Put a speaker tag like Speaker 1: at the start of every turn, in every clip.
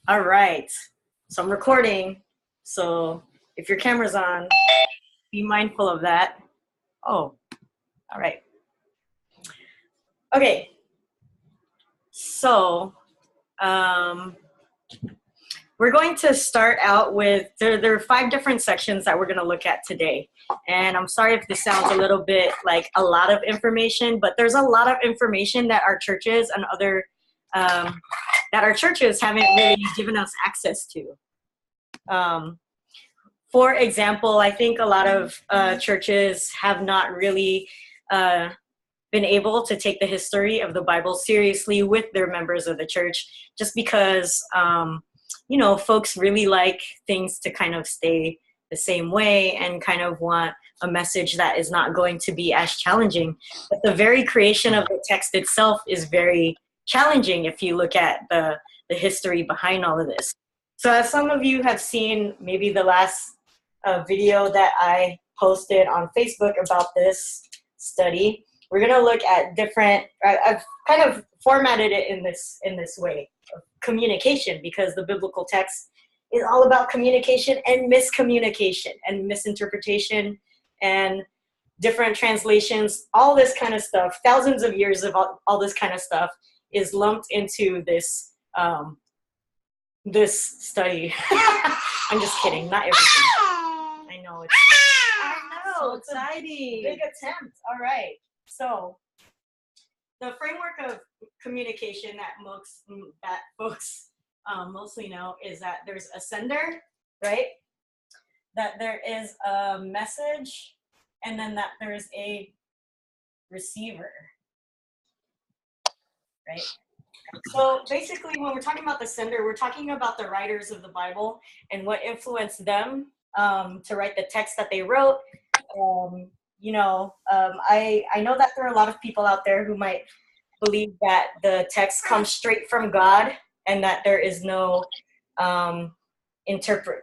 Speaker 1: All right. So I'm recording. So if your camera's on, be mindful of that. Oh, all right. Okay. So we're going to start out with, there are 5 different sections that we're going to look at today. And I'm sorry if this sounds a little bit like a lot of information, but there's a lot of information that our churches and other, that our churches haven't really given us access to. For example, I think a lot of churches have not really been able to take the history of the Bible seriously with their members of the church, just because, folks really like things to kind of stay the same way and kind of want a message that is not going to be as challenging. But the very creation of the text itself is very challenging if you look at the history behind all of this. So as some of you have seen, maybe the last video that I posted on Facebook about this study, we're going to look at different, I've kind of formatted it in this way of communication, because the biblical text is all about communication and miscommunication and misinterpretation and different translations. All this kind of stuff, thousands of years of all this kind of stuff is lumped into this this study. I'm just kidding, not everything. I know it's so exciting. Big attempt. All right. So the framework of communication that folks mostly know is that there's a sender, right? That there is a message, and then that there's a receiver, right? So basically, when we're talking about the sender, we're talking about the writers of the Bible and what influenced them to write the text that they wrote. I know that there are a lot of people out there who might believe that the text comes straight from God and that there is no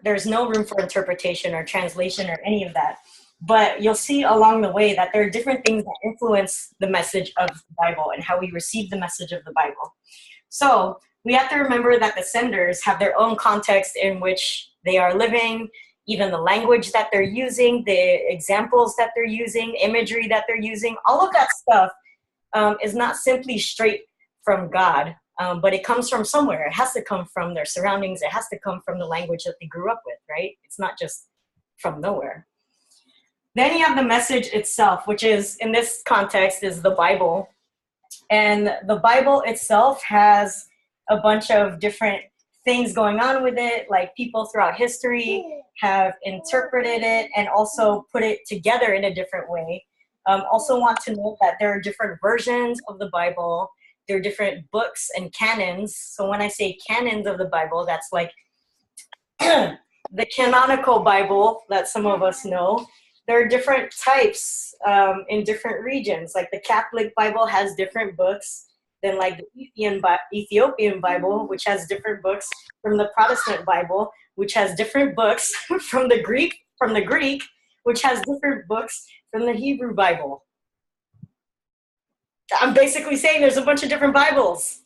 Speaker 1: there's no room for interpretation or translation or any of that. But you'll see along the way that there are different things that influence the message of the Bible and how we receive the message of the Bible. So we have to remember that the senders have their own context in which they are living, even the language that they're using, the examples that they're using, imagery that they're using, all of that stuff is not simply straight from God, but it comes from somewhere. It has to come from their surroundings. It has to come from the language that they grew up with, right? It's not just from nowhere. Then you have the message itself, which is, in this context, is the Bible. And the Bible itself has a bunch of different things going on with it, like people throughout history have interpreted it and also put it together in a different way. Also want to note that there are different versions of the Bible. There are different books and canons. So when I say canons of the Bible, that's like the canonical Bible that some of us know. There are different types in different regions. Like the Catholic Bible has different books than like the Ethiopian Bible, which has different books from the Protestant Bible, which has different books from the Greek, which has different books from the Hebrew Bible. I'm basically saying there's a bunch of different Bibles.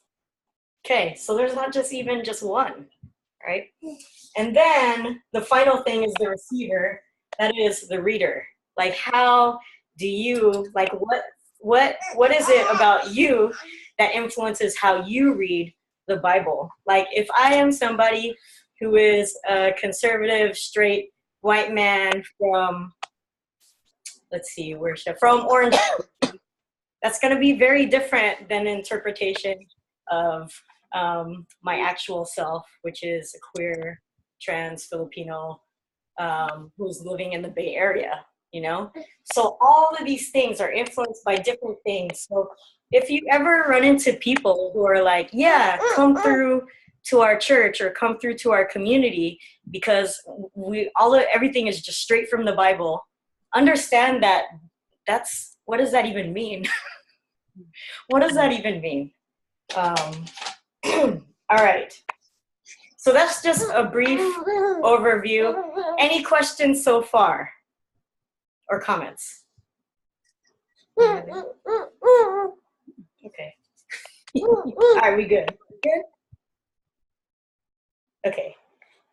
Speaker 1: Okay, so there's not just even just one, right? And then the final thing is the receiver. That is the reader. Like, how do you, like, what is it about you that influences how you read the Bible? Like, if I am somebody who is a conservative, straight, white man from, from Orange, that's going to be very different than an interpretation of my actual self, which is a queer, trans, Filipino, who's living in the Bay Area, So all of these things are influenced by different things. So if you ever run into people who are like, yeah, come through to our church or come through to our community because everything is just straight from the Bible, understand that what does that even mean? What does that even mean? All right. So that's just a brief overview. Any questions so far or comments? Okay. All right, we good? Good? Okay.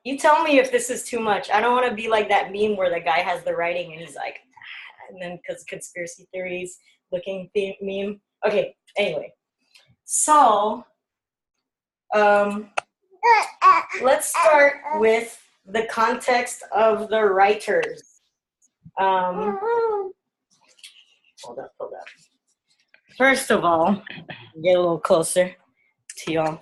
Speaker 1: You tell me if this is too much. I don't want to be like that meme where the guy has the writing and he's like, and then because conspiracy theories looking meme. Okay, anyway. So, let's start with the context of the writers. Hold up. First of all, get a little closer to y'all.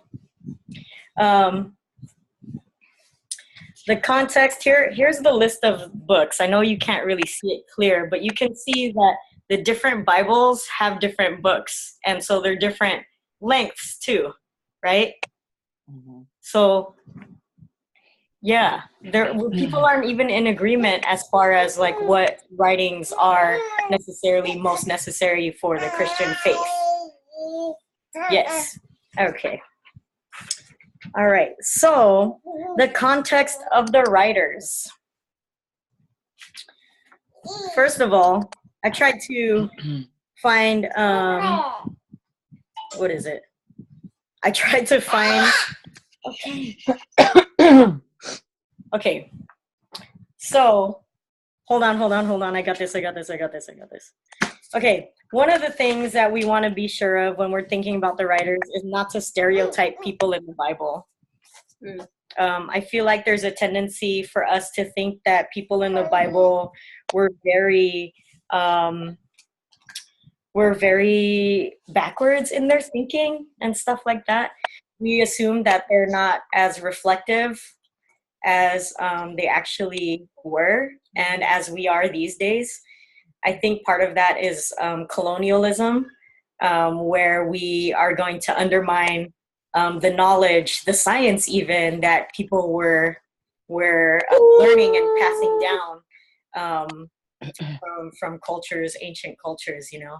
Speaker 1: The context here's the list of books. I know you can't really see it clear, but you can see that the different Bibles have different books, and so they're different lengths too, right? Mm-hmm. So yeah, people aren't even in agreement as far as like what writings are necessarily most necessary for the Christian faith. Yes. Okay. All right. So the context of the writers. First of all, I tried to find what is it? I tried to find okay. So hold on. I got this. Okay. One of the things that we want to be sure of when we're thinking about the writers is not to stereotype people in the Bible. I feel like there's a tendency for us to think that people in the Bible were very backwards in their thinking and stuff like that. We assume that they're not as reflective as they actually were and as we are these days. I think part of that is colonialism, where we are going to undermine the knowledge, the science even, that people were learning and passing down from cultures, ancient cultures, you know.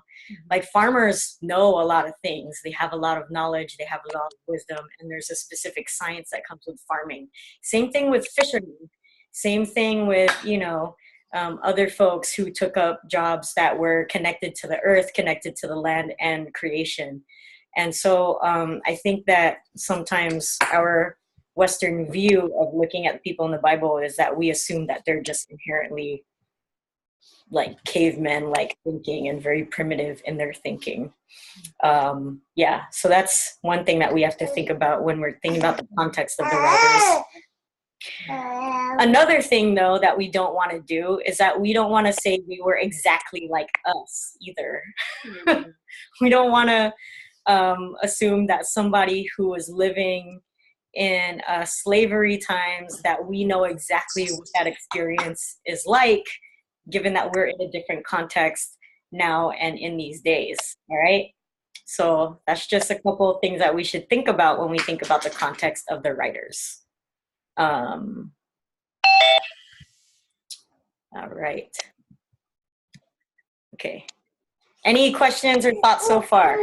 Speaker 1: Like farmers know a lot of things. They have a lot of knowledge. They have a lot of wisdom. And there's a specific science that comes with farming. Same thing with fishermen. Same thing with, you know, other folks who took up jobs that were connected to the earth, connected to the land and creation. And so I think that sometimes our Western view of looking at people in the Bible is that we assume that they're just inherently like cavemen, like thinking and very primitive in their thinking. Yeah, so that's one thing that we have to think about when we're thinking about the context of the writers. Another thing, though, that we don't want to do is that we don't want to say we were exactly like us either. We don't want to assume that somebody who was living in slavery times, that we know exactly what that experience is like, given that we're in a different context now and in these days, all right? So that's just a couple of things that we should think about when we think about the context of the writers. All right. Okay. Any questions or thoughts so far?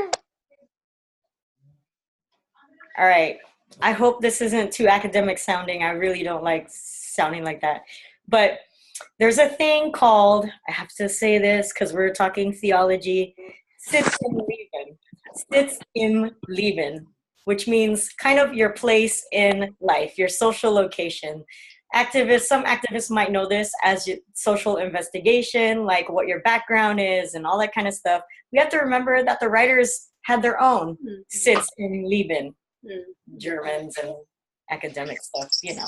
Speaker 1: All right. I hope this isn't too academic sounding. I really don't like sounding like that. But there's a thing called, I have to say this because we're talking theology, Sitz im Leben, which means kind of your place in life, your social location. Some activists might know this as social investigation, like what your background is and all that kind of stuff. We have to remember that the writers had their own Sitz im Leben, Germans and academic stuff, you know.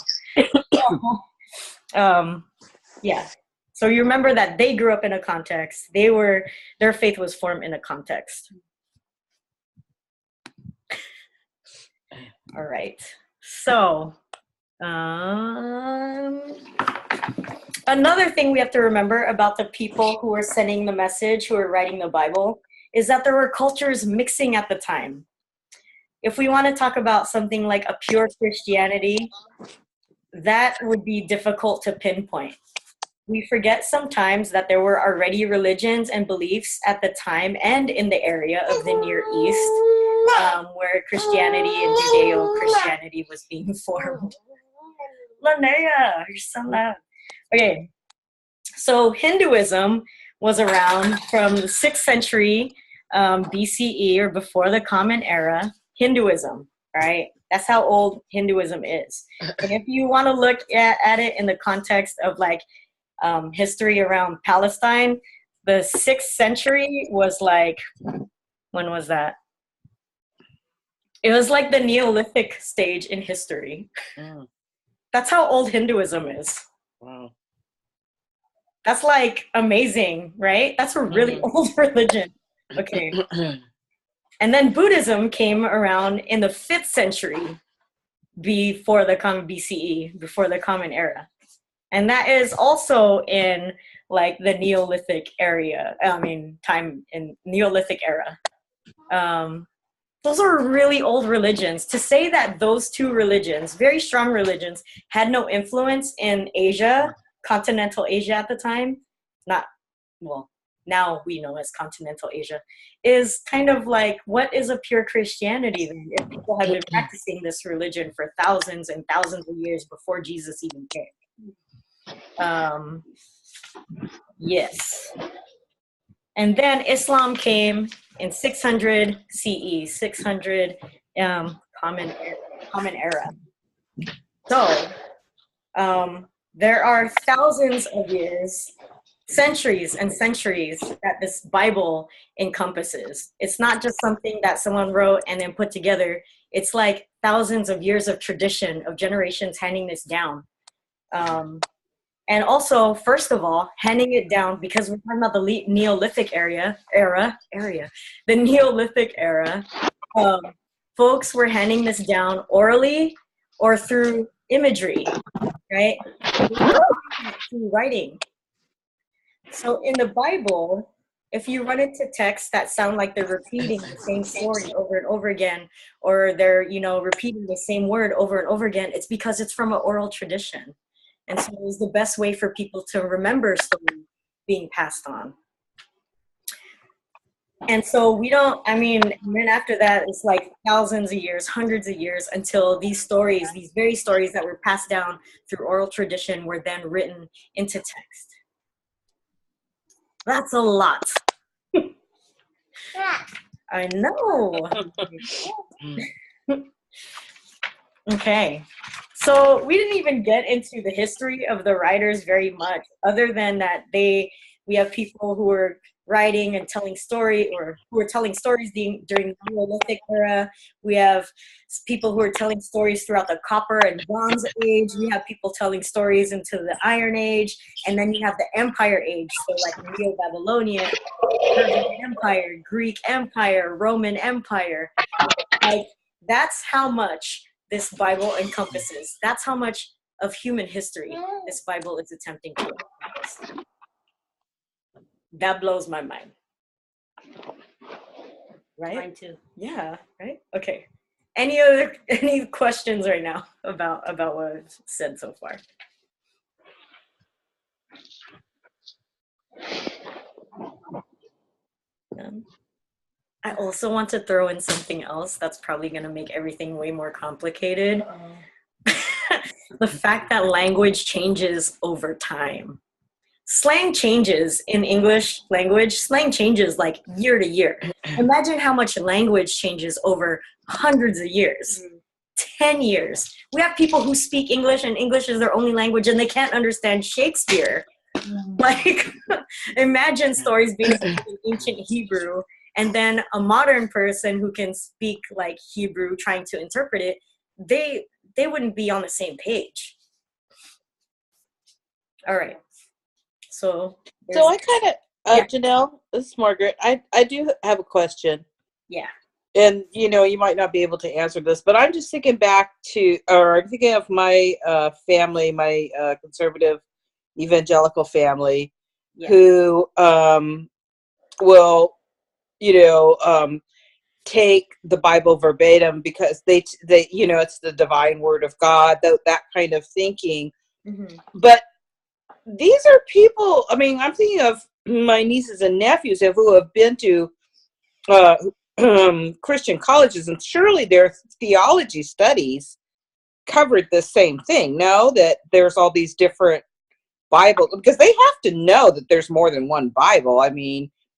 Speaker 1: Yeah. So you remember that they grew up in a context. Their faith was formed in a context. All right. So another thing we have to remember about the people who are sending the message, who are writing the Bible, is that there were cultures mixing at the time. If we want to talk about something like a pure Christianity, that would be difficult to pinpoint. We forget sometimes that there were already religions and beliefs at the time and in the area of the Near East, where Christianity and Judeo-Christianity was being formed. Linnea, you're so loud. Okay, so Hinduism was around from the 6th century BCE, or before the Common Era. Hinduism, right? That's how old Hinduism is. And if you want to look at it in the context of like history around Palestine, the 6th century was like, when was that? It was like the Neolithic stage in history. That's how old Hinduism is.
Speaker 2: Wow.
Speaker 1: That's like amazing, right? That's a really old religion. Okay. And then Buddhism came around in the 5th century before the common BCE, before the Common Era. And that is also in like the Neolithic area, time in Neolithic era. Those are really old religions. To say that those two religions, very strong religions, had no influence in Asia, continental Asia at the time, now we know as continental Asia, is kind of like, what is a pure Christianity then if people have been practicing this religion for thousands and thousands of years before Jesus even came? Yes. And then Islam came in 600 CE, 600 Common Era. So there are thousands of years, centuries and centuries that this Bible encompasses. It's not just something that someone wrote and then put together. It's like thousands of years of tradition, of generations handing this down. And also, first of all, handing it down, because we're talking about the Neolithic era, the Neolithic era, folks were handing this down orally or through imagery, right? Through writing. So in the Bible, if you run into texts that sound like they're repeating the same story over and over again, or they're, repeating the same word over and over again, it's because it's from an oral tradition. And so it was the best way for people to remember stories being passed on. And so then after that, it's like thousands of years, hundreds of years, until these stories, these very stories that were passed down through oral tradition, were then written into text. That's a lot. I know. Okay. So we didn't even get into the history of the writers very much, other than that we have people who were writing and telling story, or who were telling stories during the Neolithic era. We have people who are telling stories throughout the Copper and Bronze Age. We have people telling stories into the Iron Age, and then you have the Empire Age, so like Neo-Babylonian, Persian Empire, Greek Empire, Roman Empire. Like, that's how much this Bible encompasses. That's how much of human history this Bible is attempting to encompass. That blows my mind. Right?
Speaker 3: Mine too.
Speaker 1: Yeah, right? Okay. Any questions right now about what I've said so far? I also want to throw in something else that's probably going to make everything way more complicated. The fact that language changes over time. Slang changes in English language. Slang changes like year to year. Imagine how much language changes over hundreds of years. 10 years. We have people who speak English and English is their only language and they can't understand Shakespeare. Like, imagine stories being in ancient Hebrew, and then a modern person who can speak like Hebrew trying to interpret it, they wouldn't be on the same page. All right. So
Speaker 2: I kind of, Janelle, this is Margaret. I do have a question.
Speaker 1: Yeah.
Speaker 2: And, you might not be able to answer this, but I'm just thinking back I'm thinking of my family, my conservative evangelical family, who will, take the Bible verbatim because they it's the divine word of God, that kind of thinking.
Speaker 1: Mm-hmm.
Speaker 2: But these are people, I'm thinking of my nieces and nephews who have been to Christian colleges, and surely their theology studies covered the same thing. No, that there's all these different Bibles, because they have to know that there's more than one Bible.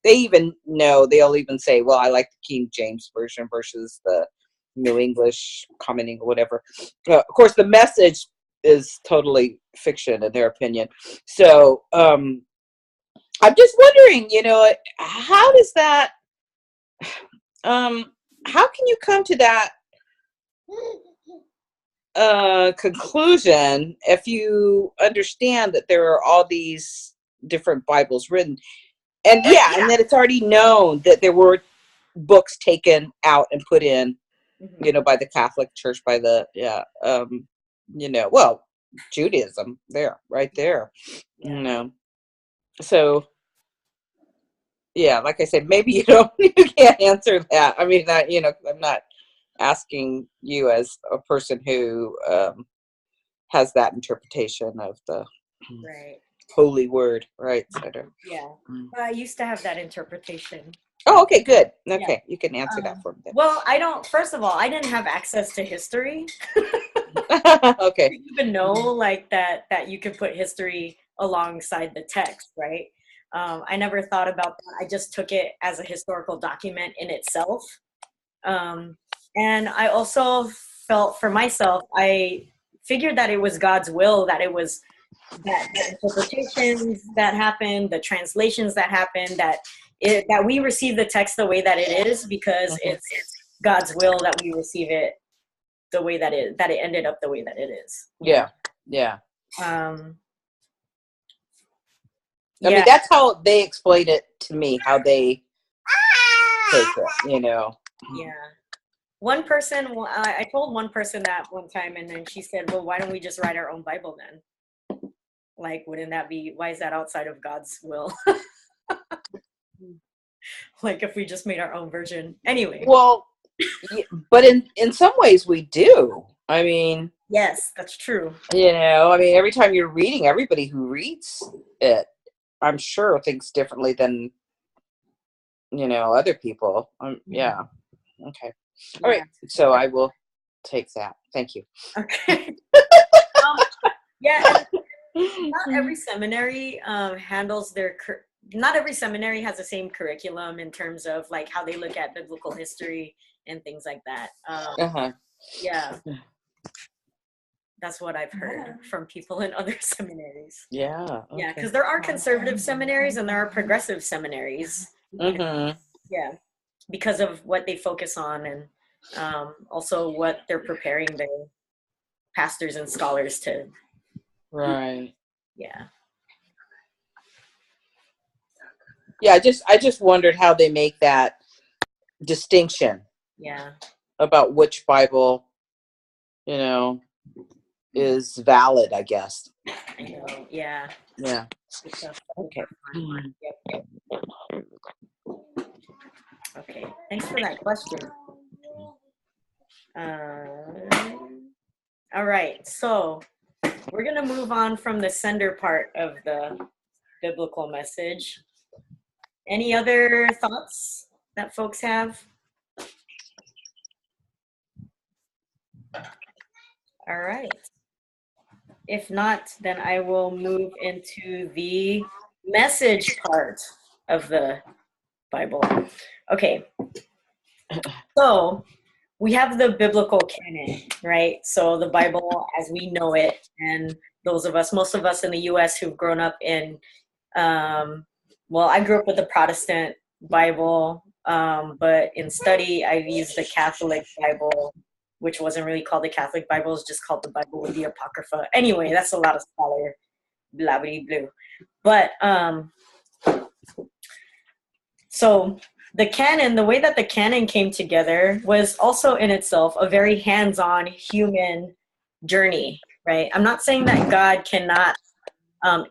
Speaker 2: They even know, they'll even say, well, I like the King James Version versus the New English, Common English, whatever. Of course, the message is totally fiction in their opinion. So I'm just wondering, how does that, how can you come to that conclusion if you understand that there are all these different Bibles written? And yeah, and that it's already known that there were books taken out and put in, by the Catholic Church, by the, well, Judaism, right there. So, yeah, like I said, maybe you can't answer that. I mean, I'm not asking you as a person who has that interpretation of the holy word, right?
Speaker 1: Yeah. I used to have that interpretation.
Speaker 2: Oh, okay, good. Okay, you can answer that for me then.
Speaker 1: Well, first of all, I didn't have access to history.
Speaker 2: Okay.
Speaker 1: I didn't even know like that you could put history alongside the text, right? I never thought about that. I just took it as a historical document in itself. And I also felt for myself, I figured that it was God's will, that it was that the interpretations that happened, the translations that happened, that we receive the text the way that it is, because it's God's will that we receive it the way that it ended up the way that it is.
Speaker 2: Yeah. I mean, that's how they explained it to me, how they take it,
Speaker 1: Yeah. One person, I told one person that one time, and then she said, well, why don't we just write our own Bible then? Like, why is that outside of God's will? Like, if we just made our own version. Anyway.
Speaker 2: Well, but in some ways we do. I mean.
Speaker 1: Yes, that's true.
Speaker 2: I mean, every time you're reading, everybody who reads it, I'm sure, thinks differently than, other people. Yeah. Okay. All right. So I will take that. Thank you.
Speaker 1: Okay. Yeah. Not every seminary handles not every seminary has the same curriculum in terms of like how they look at biblical history and things like that. Yeah. That's what I've heard from people in other seminaries.
Speaker 2: Yeah. Okay.
Speaker 1: Yeah, because there are conservative seminaries and there are progressive seminaries. Yeah, because of what they focus on, and also what they're preparing their pastors and scholars to.
Speaker 2: Right.
Speaker 1: Yeah.
Speaker 2: Yeah, I just wondered how they make that distinction.
Speaker 1: Yeah.
Speaker 2: About which Bible, is valid, I guess.
Speaker 1: I know. Yeah.
Speaker 2: Yeah. Okay.
Speaker 1: Yep. Okay. Thanks for that question. All right. So we're going to move on from the sender part of the biblical message. Any other thoughts that folks have? All right. If not, then I will move into the message part of the Bible. Okay. So we have the biblical canon, right? So the Bible as we know it, and most of us in the U.S. who've grown up in, I grew up with the Protestant Bible, but in study, I've used the Catholic Bible, which wasn't really called the Catholic Bible, it's just called the Bible with the Apocrypha. Anyway, that's a lot of scholar blah, blah, blah. But, so the canon, the way that the canon came together was also in itself a very hands-on human journey, right? I'm not saying that God cannot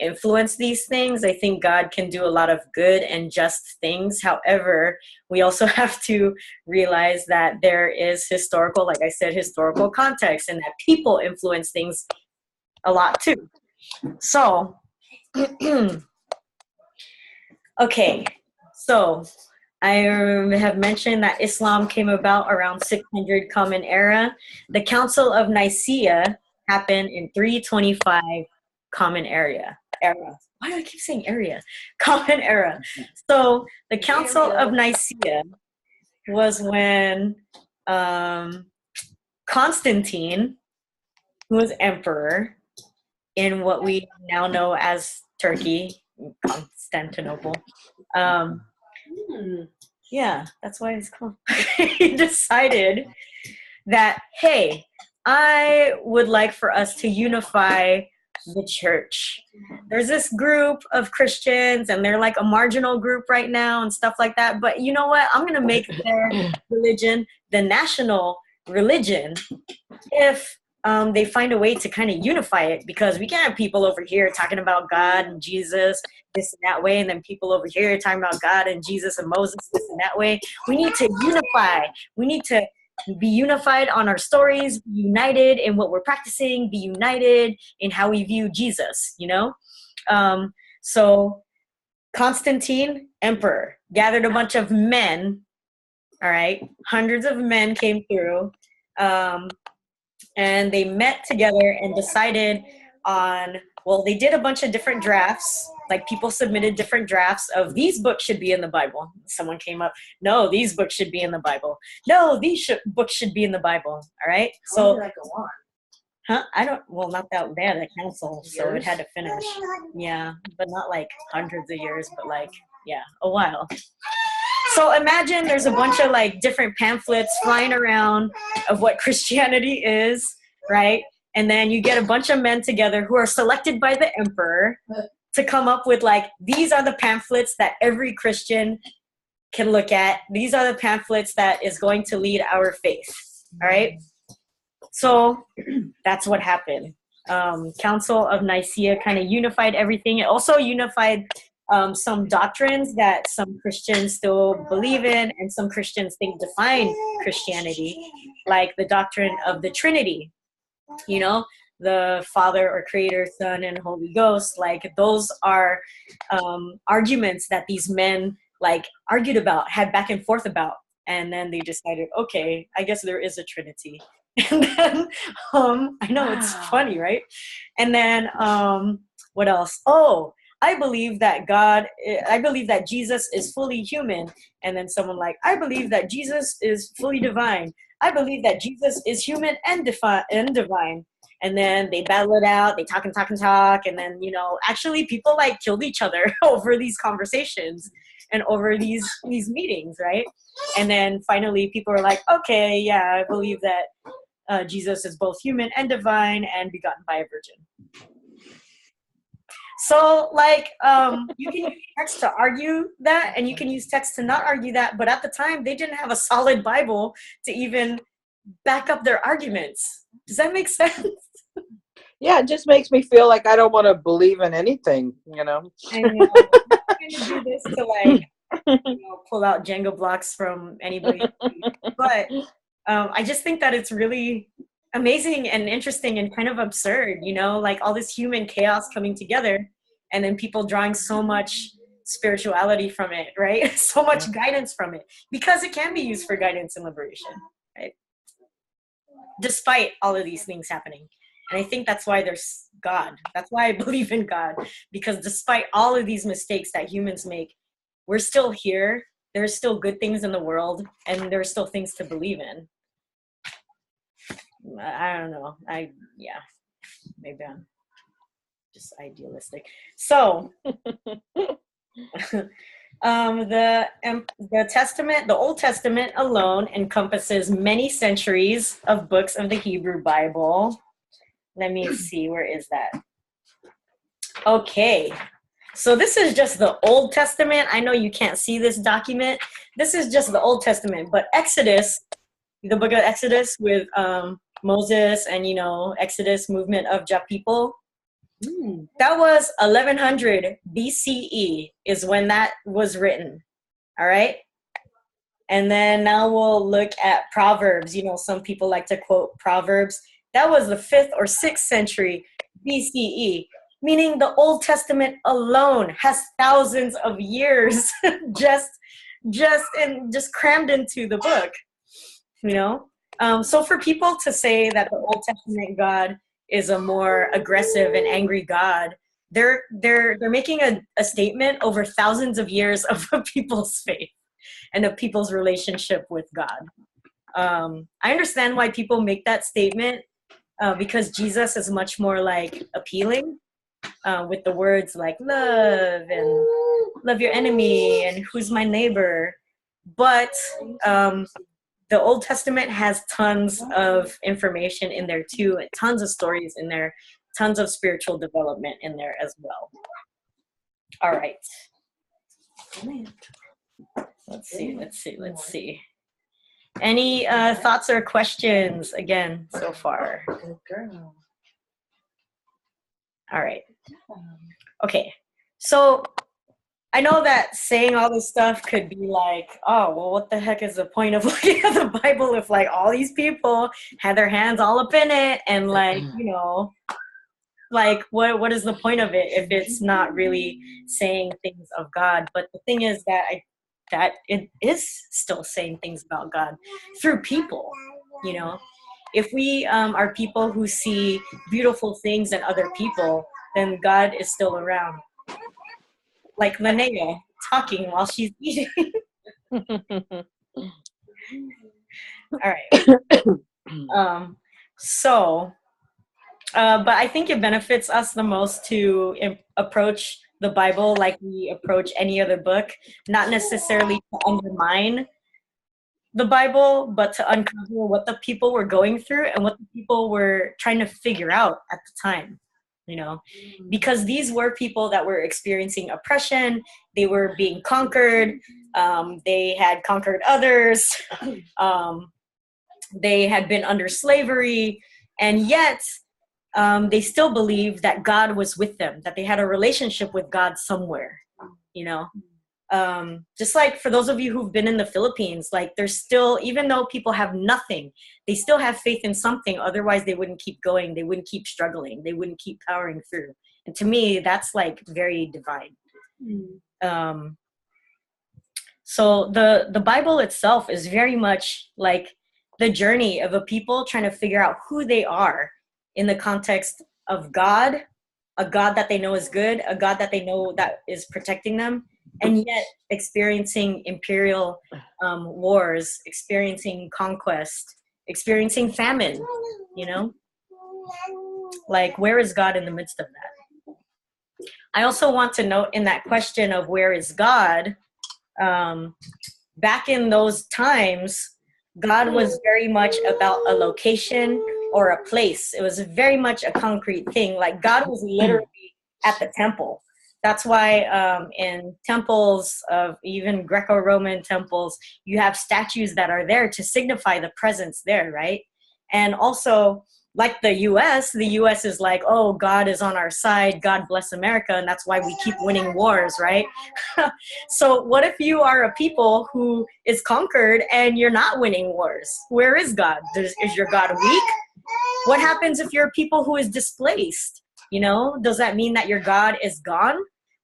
Speaker 1: influence these things. I think God can do a lot of good and just things. However, we also have to realize that there is historical context, and that people influence things a lot too. So, okay, so I have mentioned that Islam came about around 600 Common Era. The Council of Nicaea happened in 325 Common Era. Why do I keep saying area? Common Era. So the Council of Nicaea was when Constantine, who was emperor in what we now know as Turkey, Constantinople. Yeah, that's why it's called. He decided that, hey, I would like for us to unify the church. There's this group of Christians and they're like a marginal group right now and stuff like that. But you know what? I'm going to make their religion the national religion if they find a way to kind of unify it, because we can't have people over here talking about God and Jesus this and that way, and then people over here talking about God and Jesus and Moses this and that way. We need to unify. We need to be unified on our stories, be united in what we're practicing, be united in how we view Jesus, you know? So Constantine, emperor, gathered a bunch of men, all right? Hundreds of men came through, and they met together and decided on, well, they did a bunch of different drafts. Like, people submitted different drafts of, these books should be in the Bible. Someone came up, no, these books should be in the Bible. No, these books should be in the Bible. All right. So,
Speaker 3: did that go on?
Speaker 1: Huh? I don't, well, not that, they had a council, so it had to finish. Yeah, but not like hundreds of years, but like, yeah, a while. So imagine there's a bunch of like different pamphlets flying around of what Christianity is, right? And then you get a bunch of men together who are selected by the emperor to come up with like, these are the pamphlets that every Christian can look at. These are the pamphlets that is going to lead our faith, all right? So that's what happened. Council of Nicaea kind of unified everything. It also unified some doctrines that some Christians still believe in and some Christians think define Christianity, like the doctrine of the Trinity, you know, the Father or Creator, Son, and Holy Ghost. Like, those are arguments that these men like argued about, had back and forth about, and then they decided, okay, I guess there is a Trinity. And then I know, it's funny, right? And then what else? Oh, I believe that Jesus is fully human. And then someone like, I believe that Jesus is fully divine. I believe that Jesus is human and divine. And then they battle it out. They talk and talk and talk. And then, you know, actually people like killed each other over these conversations and over these meetings, right? And then finally people are like, okay, yeah, I believe that Jesus is both human and divine and begotten by a virgin. So, like, you can use text to argue that, and you can use text to not argue that, but at the time, they didn't have a solid Bible to even back up their arguments. Does that make sense?
Speaker 2: Yeah, it just makes me feel like I don't want to believe in anything, you know?
Speaker 1: I know. I'm going to do this to, like, you know, pull out Jenga blocks from anybody. But I just think that it's really amazing and interesting and kind of absurd, you know, like all this human chaos coming together and then people drawing so much spirituality from it, right? So much guidance from it, because it can be used for guidance and liberation, right? Despite all of these things happening. And I think that's why there's God. That's why I believe in God, because despite all of these mistakes that humans make, we're still here. There's still good things in the world, and there's still things to believe in. I don't know. Maybe I'm just idealistic. So, the Testament, the Old Testament alone encompasses many centuries of books of the Hebrew Bible. Let me see, where is that? Okay. So this is just the Old Testament. I know you can't see this document. This is just the Old Testament, but Exodus, the book of Exodus with Moses and, you know, Exodus movement of Ja people. That was 1100 BCE is when that was written. All right. And then now we'll look at Proverbs. You know, some people like to quote Proverbs. That was the 5th or 6th century BCE, meaning the Old Testament alone has thousands of years just crammed into the book, you know? So for people to say that the Old Testament God is a more aggressive and angry God, they're making a statement over thousands of years of people's faith and of people's relationship with God. I understand why people make that statement, because Jesus is much more like appealing, with the words like love and love your enemy and who's my neighbor. But the Old Testament has tons of information in there too, and tons of stories in there, tons of spiritual development in there as well. All right. Let's see. Any thoughts or questions again so far? All right. Okay. So I know that saying all this stuff could be like, oh, well, what the heck is the point of looking at the Bible if like all these people had their hands all up in it and like, like what is the point of it if it's not really saying things of God? But the thing is that it is still saying things about God through people, If we are people who see beautiful things in other people, then God is still around. Like Linnea talking while she's eating. All right. But I think it benefits us the most to approach the Bible like we approach any other book, not necessarily to undermine the Bible, but to uncover what the people were going through and what the people were trying to figure out at the time. Because these were people that were experiencing oppression, they were being conquered, they had conquered others, they had been under slavery, and yet they still believed that God was with them, that they had a relationship with God somewhere, just like for those of you who've been in the Philippines, like there's still, even though people have nothing, they still have faith in something. Otherwise they wouldn't keep going. They wouldn't keep struggling. They wouldn't keep powering through. And to me, that's like very divine. So the Bible itself is very much like the journey of a people trying to figure out who they are in the context of God, a God that they know is good, a God that they know that is protecting them, and yet experiencing imperial wars, experiencing conquest, experiencing famine, Like, where is God in the midst of that? I also want to note in that question of where is God, back in those times, God was very much about a location or a place. It was very much a concrete thing. Like God was literally at the temple. That's why in temples of even Greco-Roman temples, you have statues that are there to signify the presence there, right? And also, like the U.S. is like, oh, God is on our side, God bless America, and that's why we keep winning wars, right? So what if you are a people who is conquered and you're not winning wars? Where is God? Is your God weak? What happens if you're a people who is displaced? Does that mean that your God is gone?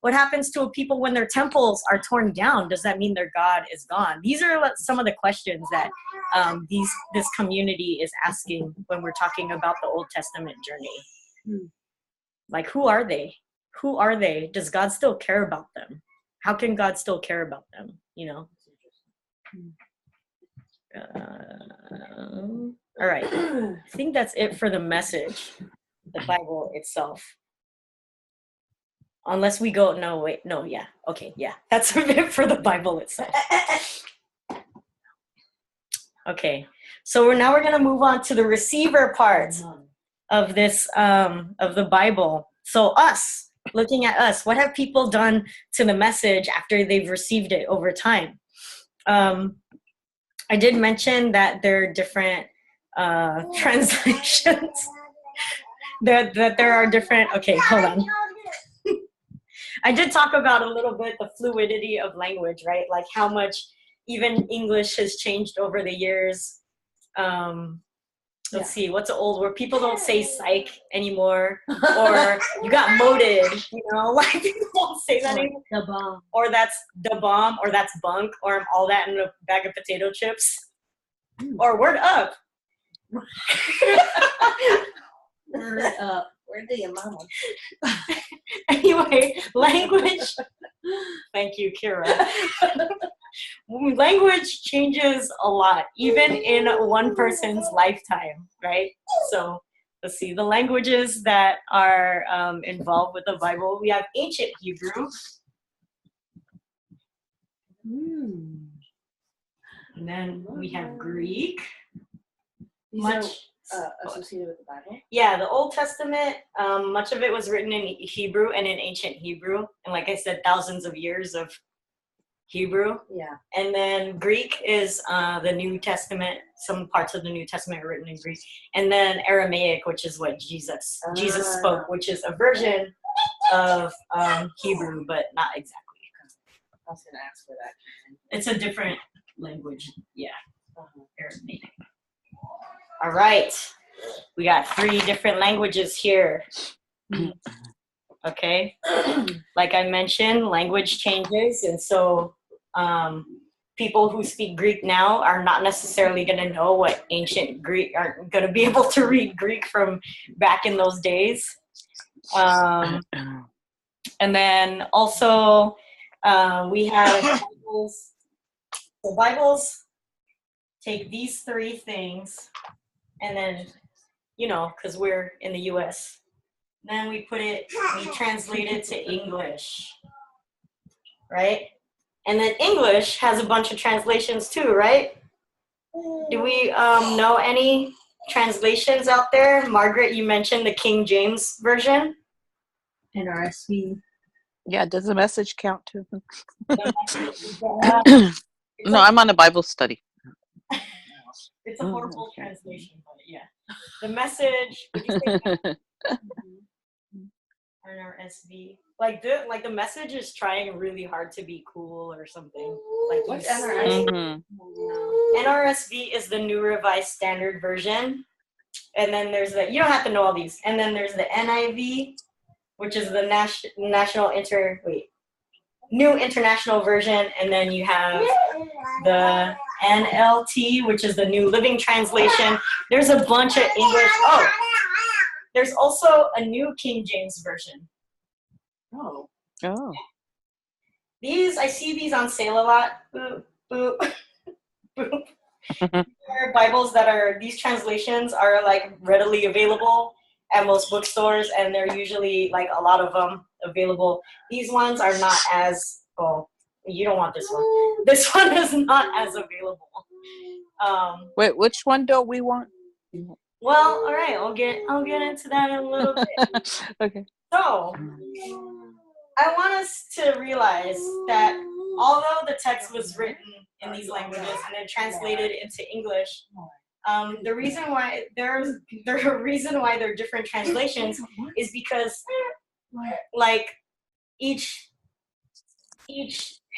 Speaker 1: What happens to a people when their temples are torn down? Does that mean their God is gone? These are some of the questions that this community is asking when we're talking about the Old Testament journey. Like, who are they? Who are they? Does God still care about them? How can God still care about them? All right. I think that's it for the message, the Bible itself. Unless we go, that's it for the Bible itself. Okay, so we're going to move on to the receiver part of this, of the Bible. So us, looking at us, what have people done to the message after they've received it over time? I did mention that there are different translations, that there are different, okay, hold on. I did talk about a little bit the fluidity of language, right? Like how much even English has changed over the years. Let's see, what's an old word? People don't say psych anymore, or you got moted, like people don't say that anymore. The bomb. Or that's the bomb, or that's bunk, or all that in a bag of potato chips. Or word up.
Speaker 3: Word up. Where do you mama?
Speaker 1: Anyway, language. Thank you, Kira. Language changes a lot, even in one person's lifetime, right? So let's see the languages that are involved with the Bible. We have ancient Hebrew, and then we have Greek. Much
Speaker 3: associated with the Bible?
Speaker 1: Yeah, the Old Testament, much of it was written in Hebrew and in ancient Hebrew. And like I said, thousands of years of Hebrew.
Speaker 3: Yeah.
Speaker 1: And then Greek is the New Testament. Some parts of the New Testament are written in Greek. And then Aramaic, which is what Jesus spoke, which is a version of Hebrew, but not exactly.
Speaker 3: I was going to ask for that.
Speaker 1: It's a different language. Yeah. Aramaic. All right. We got 3 different languages here. Okay. Like I mentioned, language changes. And so people who speak Greek now are not necessarily going to know what ancient Greek, aren't going to be able to read Greek from back in those days. And then also we have Bibles. So Bibles take these 3 things and then, because we're in the U.S., then we translate it to English, right? And then English has a bunch of translations too, right? Do we know any translations out there? Margaret, you mentioned the King James Version.
Speaker 3: NRSV.
Speaker 4: Yeah, does the message count too?
Speaker 1: No,
Speaker 4: No, I'm on a Bible study.
Speaker 1: it's a horrible translation, but yeah. The message, would you say NRSV? Like the message is trying really hard to be cool or something. Like
Speaker 3: What's
Speaker 1: NRSV? NRSV is the New Revised Standard Version. And then there's you don't have to know all these. And then there's the NIV, which is the New International Version. And then you have the NLT, which is the New Living Translation. There's a bunch of English. Oh, there's also a New King James Version.
Speaker 3: Oh.
Speaker 1: I see these on sale a lot. Boop, boop, boop. There are Bibles these translations are like readily available at most bookstores, and they're usually like a lot of them available. These ones are not as, you don't want this one. This one is not as available.
Speaker 4: Wait, which one don't we want?
Speaker 1: Well, all right, I'll get into that in a little bit.
Speaker 4: Okay.
Speaker 1: So, I want us to realize that although the text was written in these languages and then translated into English, the reason why there are different translations is because, like, each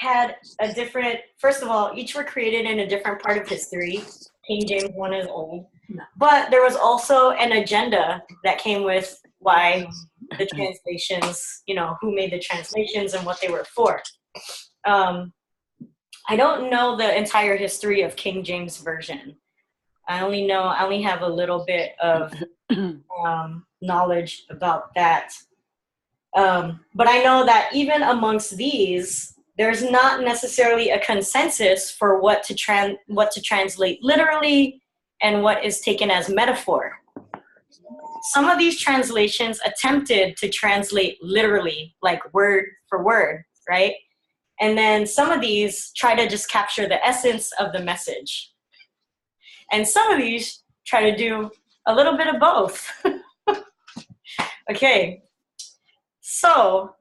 Speaker 1: had a different. First of all, each were created in a different part of history. King James one is old, but there was also an agenda that came with why the translations, who made the translations and what they were for. I don't know the entire history of King James Version. I only have a little bit of knowledge about that. But I know that even amongst these, there's not necessarily a consensus for what to translate literally and what is taken as metaphor. Some of these translations attempted to translate literally, like word for word, right? And then some of these try to just capture the essence of the message. And some of these try to do a little bit of both. Okay. So,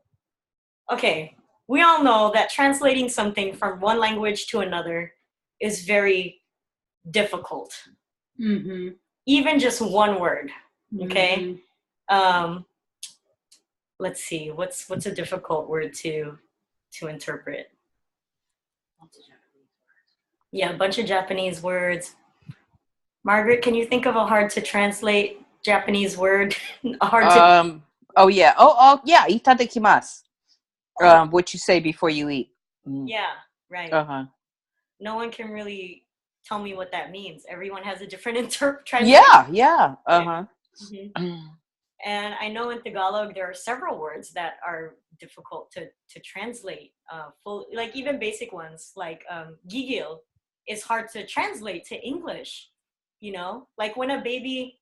Speaker 1: we all know that translating something from one language to another is very difficult. Mm-hmm. Even just one word. Okay. Mm-hmm. Let's see. What's a difficult word to interpret? Yeah, a bunch of Japanese words. Margaret, can you think of a hard to translate Japanese word?
Speaker 4: Oh yeah. Oh yeah. Itadakimasu. What you say before you eat.
Speaker 1: Yeah. Right. No one can really tell me what that means. Everyone has a different translation.
Speaker 4: Yeah.
Speaker 1: Mm-hmm. And I know in Tagalog there are several words that are difficult to translate. Like even basic ones like gigil is hard to translate to English. You know, like when a baby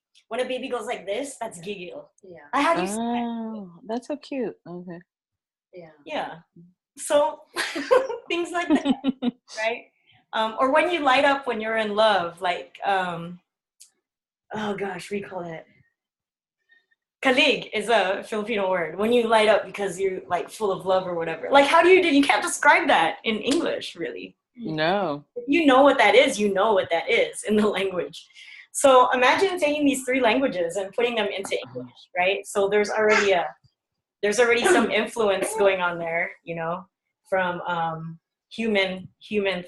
Speaker 1: goes like this, that's gigil.
Speaker 3: Yeah.
Speaker 1: How do you say that?
Speaker 4: Oh, that's so cute. Okay.
Speaker 3: Yeah.
Speaker 1: Yeah. So things like that, right? Or when you light up when you're in love, like oh gosh, what do you call it? Kalig is a Filipino word. When you light up because you're like full of love or whatever. Like how do you can't describe that in English, really.
Speaker 4: No.
Speaker 1: If you know what that is, you know what that is in the language. So imagine taking these three languages and putting them into English, right? So there's already some influence going on there, you know, from human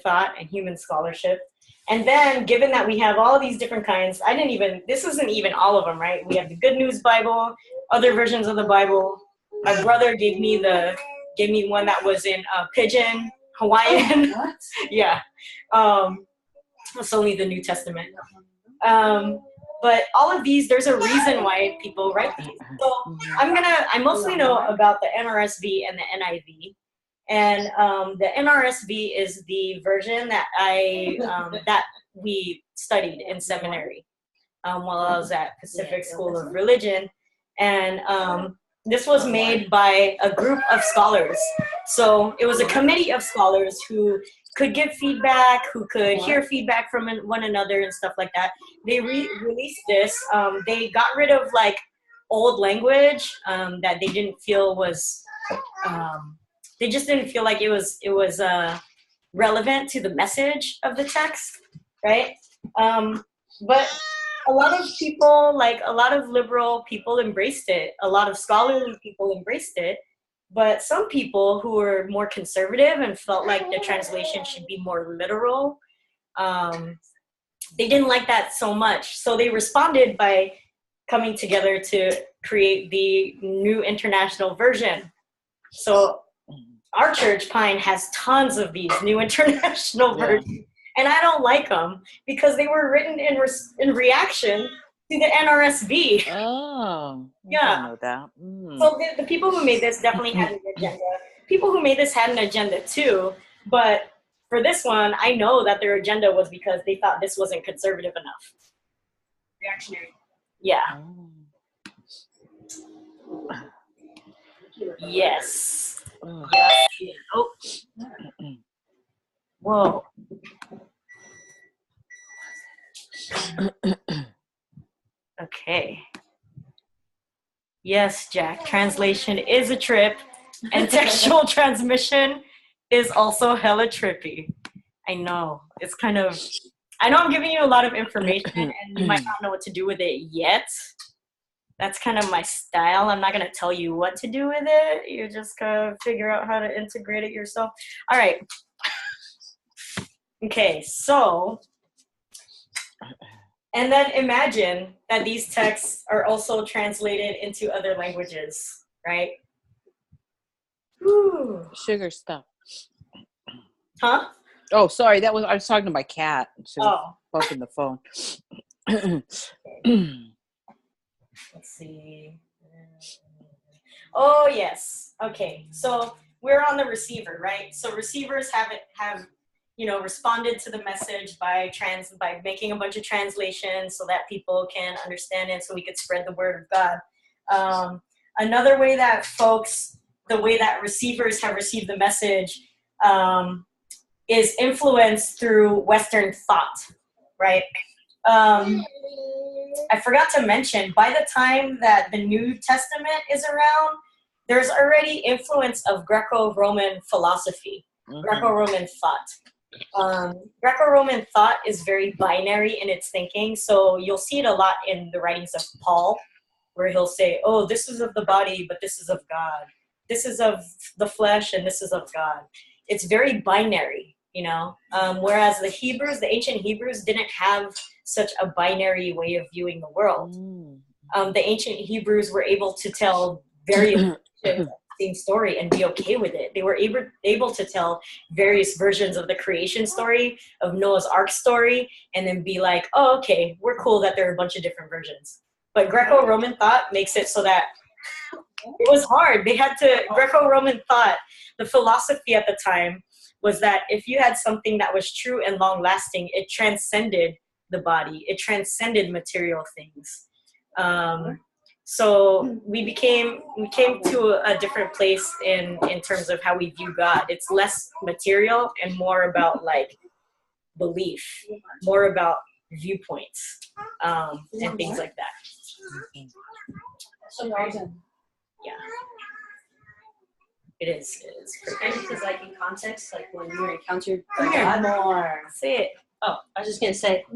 Speaker 1: thought and human scholarship. And then given that we have all these different kinds, this isn't even all of them, right? We have the Good News Bible, other versions of the Bible. My brother gave me one that was in Pidgin, Hawaiian.
Speaker 3: What?
Speaker 1: Yeah. It's only the New Testament. But all of these, there's a reason why people write these. So I mostly know about the NRSV and the NIV. And the NRSV is the version that that we studied in seminary while I was at Pacific School of Religion. And this was made by a group of scholars. So it was a committee of scholars who could give feedback, who could hear feedback from one another and stuff like that. They released this. They got rid of like old language that they didn't feel was, they just didn't feel like it was relevant to the message of the text, right? But a lot of people, like a lot of liberal people embraced it. A lot of scholarly people embraced it. But some people who were more conservative and felt like the translation should be more literal, they didn't like that so much. So they responded by coming together to create the New International Version. So our church, Pine, has tons of these New International versions. And I don't like them because they were written in reaction to the NRSV.
Speaker 4: Oh,
Speaker 1: Yeah.
Speaker 4: I didn't know that. Mm.
Speaker 1: So the people who made this definitely had an agenda. People who made this had an agenda too, but for this one, I know that their agenda was because they thought this wasn't conservative enough. Reactionary. Yeah.
Speaker 4: Oh.
Speaker 1: Yes.
Speaker 4: Oh.
Speaker 1: Yes. Oh. Whoa. Okay. Yes, Jack. Translation is a trip, and textual transmission is also hella trippy. I know. It's kind of. I know I'm giving you a lot of information, and you might not know what to do with it yet. That's kind of my style. I'm not going to tell you what to do with it. You just gotta figure out how to integrate it yourself. All right. Okay, so. And then imagine that these texts are also translated into other languages, right? Whew.
Speaker 4: Sugar stuff.
Speaker 1: Huh?
Speaker 4: Oh, sorry. I was talking to my cat. She was
Speaker 1: Oh.
Speaker 4: bumping the phone.
Speaker 1: Let's see. Oh, yes. Okay. So we're on the receiver, right? So receivers have responded to the message by making a bunch of translations so that people can understand it, so we could spread the word of God. Another way that the way that receivers have received the message is influenced through Western thought, right? I forgot to mention, by the time that the New Testament is around, there's already influence of Greco-Roman philosophy, Greco-Roman thought. Greco-Roman thought is very binary in its thinking, so you'll see it a lot in the writings of Paul, where he'll say, oh, this is of the body, but this is of God. This is of the flesh, and this is of God. It's very binary, whereas the ancient Hebrews didn't have such a binary way of viewing the world. The ancient Hebrews were able to tell various versions of the same story and be okay with it. They were able to tell various versions of the creation story, of Noah's Ark story, and then be like, oh, okay, we're cool that there are a bunch of different versions. But Greco-Roman thought makes it so that it was hard. They had to, Greco-Roman thought, the philosophy at the time was that if you had something that was true and long-lasting, it transcended the body. It transcended material things. So we came to a different place in terms of how we view God. It's less material and more about like belief, more about viewpoints, and things like that.
Speaker 3: So amazing.
Speaker 1: Yeah. It is crazy.
Speaker 5: Because like in context, like when you were encountered by
Speaker 1: Come here.
Speaker 5: God,
Speaker 1: More. Say it.
Speaker 5: oh, I was just gonna say,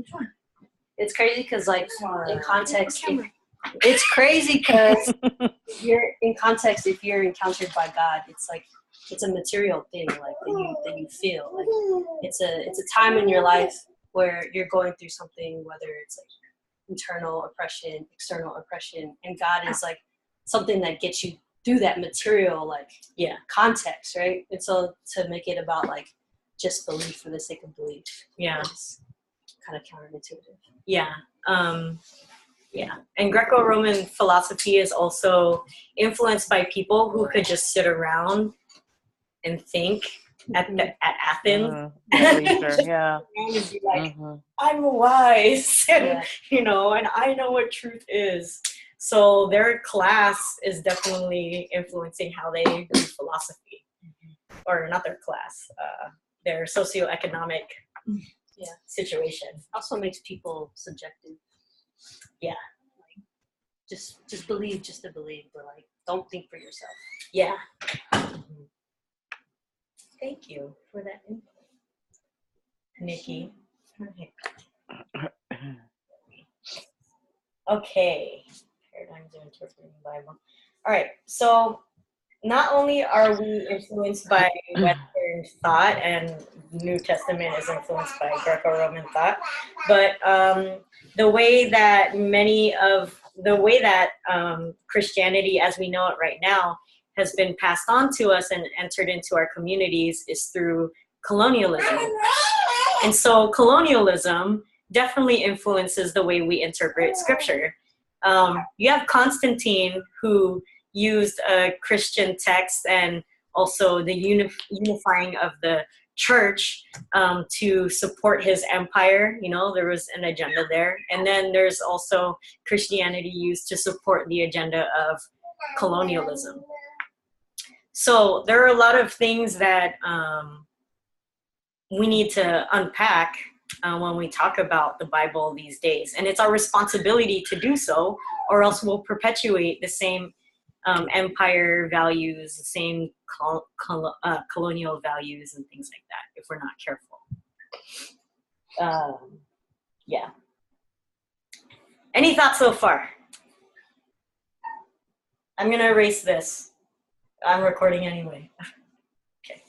Speaker 5: it's crazy because like in context, it's crazy because you're in context. If you're encountered by God, it's like it's a material thing, like that you feel. Like it's a time in your life where you're going through something, whether it's like internal oppression, external oppression, and God is like something that gets you through that material like context, right? And so to make it about like just belief for the sake of belief, is kind of counterintuitive.
Speaker 1: Yeah. And Greco-Roman philosophy is also influenced by people who could just sit around and think at Athens.
Speaker 4: Leisure, yeah.
Speaker 1: And be like, I'm wise, and and I know what truth is. So their class is definitely influencing how they do philosophy, or not their class, their socioeconomic situation.
Speaker 5: Also makes people subjective.
Speaker 1: Yeah.
Speaker 5: Like, just believe just to believe, but like don't think for yourself.
Speaker 1: Yeah. Thank you for that info, Nikki. Okay. Paradigms of interpreting the Bible. All right. So not only are we influenced by Western thought, and New Testament is influenced by Greco-Roman thought, but the way that Christianity as we know it right now has been passed on to us and entered into our communities is through colonialism. And so colonialism definitely influences the way we interpret scripture. You have Constantine, who used a Christian text and also the unifying of the church to support his empire. There was an agenda there. And then there's also Christianity used to support the agenda of colonialism. So there are a lot of things that we need to unpack when we talk about the Bible these days. And it's our responsibility to do so, or else we'll perpetuate the same empire values, the same colonial values and things like that if we're not careful. Yeah. Any thoughts so far? I'm going to erase this. I'm recording anyway. Okay.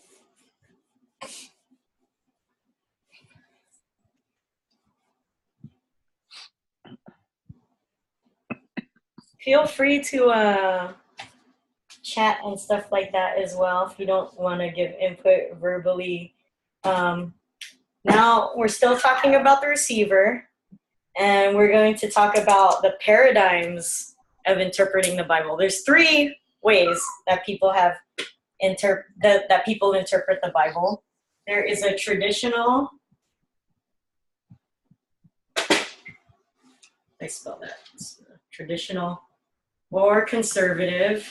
Speaker 1: Feel free to chat and stuff like that as well if you don't want to give input verbally. Now we're still talking about the receiver, and we're going to talk about the paradigms of interpreting the Bible. There's 3 ways that people have that people interpret the Bible. There is a traditional. I spell that. Traditional or conservative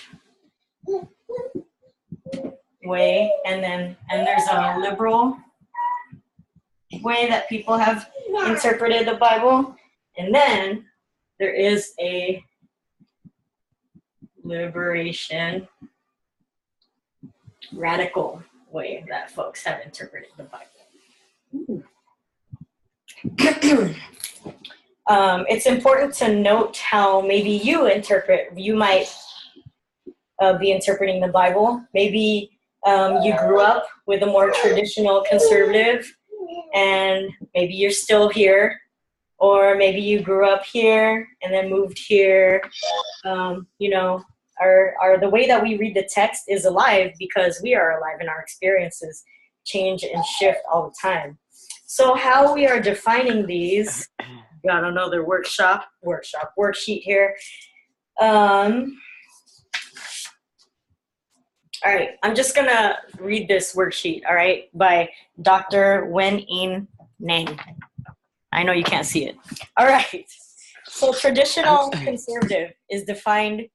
Speaker 1: way, and there's a liberal way that people have interpreted the Bible, and then there is a liberation radical way that folks have interpreted the Bible. It's important to note how maybe you might be interpreting the Bible. Maybe you grew up with a more traditional conservative, and maybe you're still here, or maybe you grew up here and then moved here. The way that we read the text is alive because we are alive and our experiences change and shift all the time. So how we are defining these got another worksheet here. All right, I'm just gonna read this worksheet, all right, by Dr. Wen-In Nang. I know you can't see it. All right, so traditional conservative is defined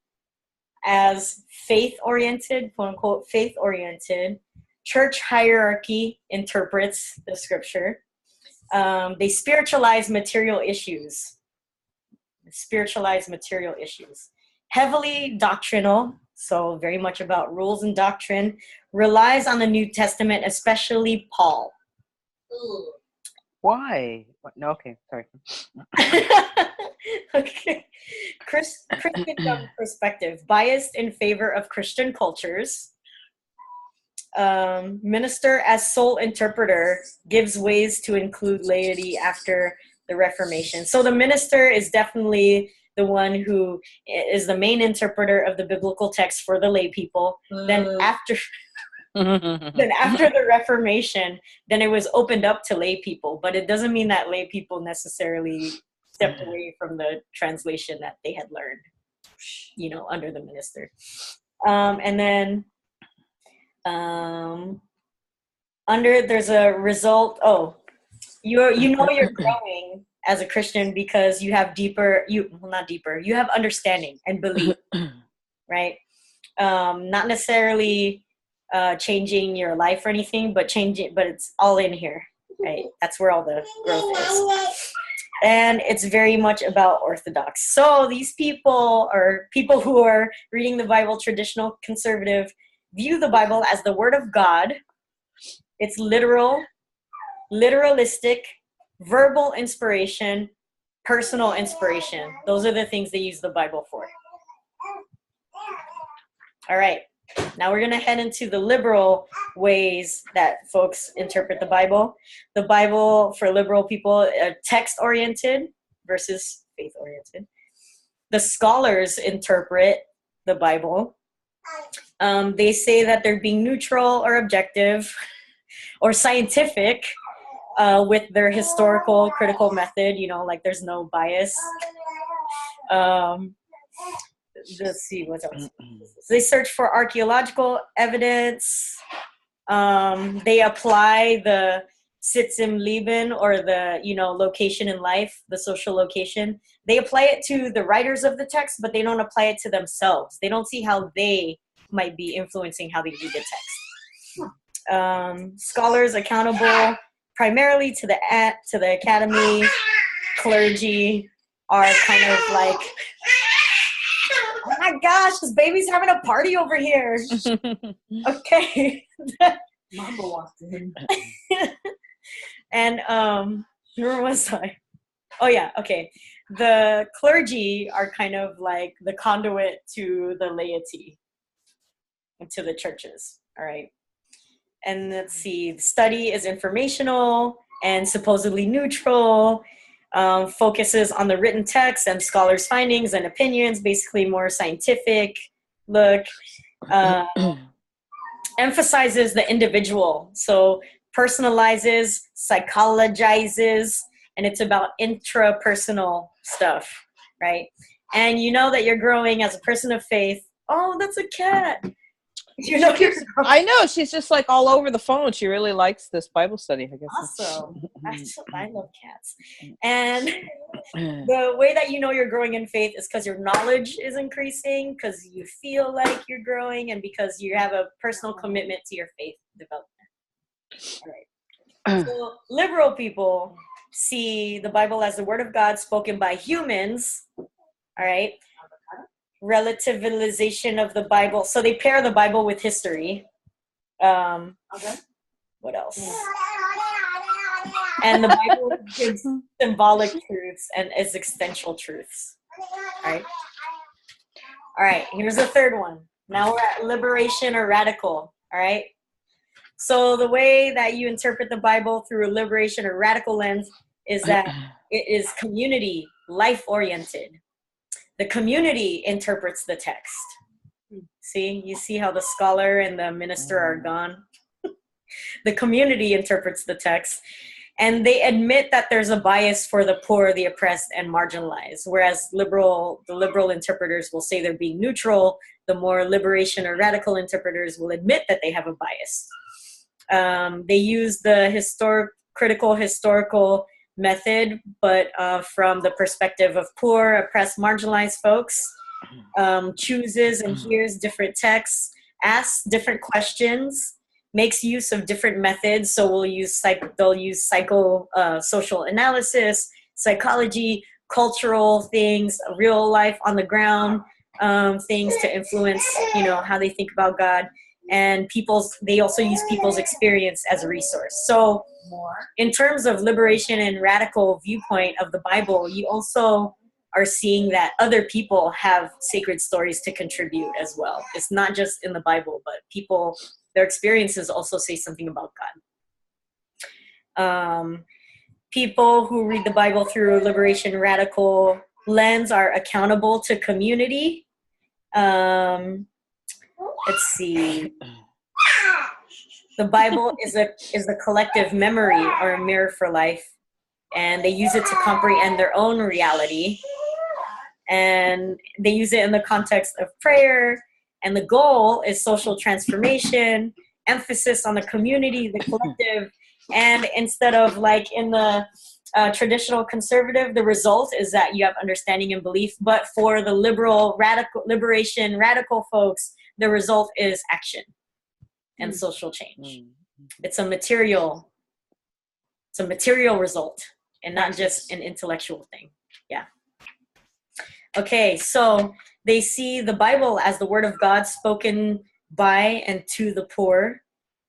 Speaker 1: as faith-oriented, quote-unquote, faith-oriented. Church hierarchy interprets the scripture. They spiritualize material issues. Heavily doctrinal, so very much about rules and doctrine, relies on the New Testament, especially Paul.
Speaker 4: Why? No, okay, sorry.
Speaker 1: Okay. Christian perspective, biased in favor of Christian cultures. Minister as sole interpreter, gives ways to include laity after the Reformation. So the minister is definitely the one who is the main interpreter of the biblical text for the lay people. Then after the Reformation, then it was opened up to lay people. But it doesn't mean that lay people necessarily stepped away from the translation that they had learned, under the minister. And then there's a result. You know you're growing as a Christian because you have you have understanding and belief, right? Not necessarily changing your life or anything, but it's all in here, right? That's where all the growth is. And it's very much about orthodox. So these people are people who are reading the Bible, traditional conservative, view the Bible as the Word of God. It's literal, literalistic, verbal inspiration, personal inspiration. Those are the things they use the Bible for. All right. Now we're going to head into the liberal ways that folks interpret the Bible. The Bible for liberal people, text-oriented versus faith-oriented. The scholars interpret the Bible. They say that they're being neutral or objective or scientific with their historical critical method, like there's no bias. Let's see what else. So they search for archaeological evidence. They apply the Sitz im Leben, or the location in life, the social location. They apply it to the writers of the text, but they don't apply it to themselves. They don't see how they might be influencing how they read the text. Scholars accountable primarily to the academy, clergy are kind of like, oh my gosh, this baby's having a party over here. Okay.
Speaker 3: Mama walked in.
Speaker 1: And where was I? Oh yeah, okay. The clergy are kind of like the conduit to the laity and to the churches. All right. And let's see, the study is informational and supposedly neutral, focuses on the written text and scholars' findings and opinions, basically more scientific look, emphasizes the individual, so personalizes, psychologizes, and it's about intrapersonal stuff, right? And you know that you're growing as a person of faith. Oh, that's a cat. You know you're growing.
Speaker 2: I know, she's just like all over the phone. She really likes this Bible study, I guess.
Speaker 1: Awesome. I love cats. And the way that you know you're growing in faith is because your knowledge is increasing, because you feel like you're growing, and because you have a personal commitment to your faith development. All right. So liberal people see the Bible as the Word of God spoken by humans. All right. Relativization of the Bible. So they pair the Bible with history.
Speaker 3: Okay.
Speaker 1: What else? And the Bible gives symbolic truths and existential truths. All right. Here's the third one. Now we're at liberation or radical. All right. So the way that you interpret the Bible through a liberation or radical lens is that it is community, life-oriented. The community interprets the text. See, you see how the scholar and the minister are gone? The community interprets the text. And they admit that there's a bias for the poor, the oppressed, and marginalized, whereas the liberal interpreters will say they're being neutral. The more liberation or radical interpreters will admit that they have a bias. They use the critical historical method, but from the perspective of poor, oppressed, marginalized folks, chooses and hears different texts, asks different questions, makes use of different methods. So they'll use social analysis, psychology, cultural things, real life on the ground things to influence, how they think about God. And they also use people's experience as a resource. So in terms of liberation and radical viewpoint of the Bible, you also are seeing that other people have sacred stories to contribute as well. It's not just in the Bible, but their experiences also say something about God. People who read the Bible through a liberation radical lens are accountable to community. Let's see. The Bible is a collective memory or a mirror for life, and they use it to comprehend their own reality. And they use it in the context of prayer, and the goal is social transformation, emphasis on the community, the collective, and instead of like in the traditional conservative, the result is that you have understanding and belief, but for the liberation radical folks, the result is action and social change. It's a material result and not just an intellectual thing. Yeah. Okay, so they see the Bible as the word of God spoken by and to the poor.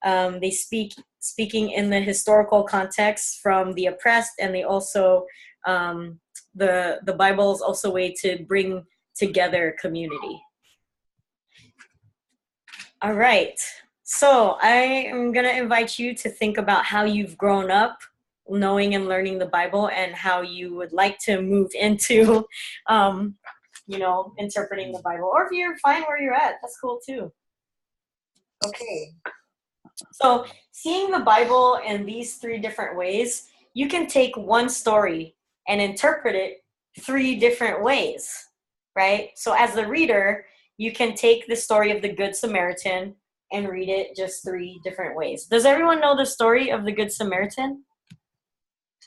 Speaker 1: They speaking in the historical context from the oppressed, and they also the Bible is also a way to bring together community. All right, so I am gonna invite you to think about how you've grown up knowing and learning the Bible, and how you would like to move into interpreting the Bible. Or if you're fine where you're at, that's cool too. Okay. So seeing the Bible in these 3 different ways, you can take one story and interpret it 3 different ways, right? So as the reader, you can take the story of the Good Samaritan and read it just 3 different ways. Does everyone know the story of the Good Samaritan?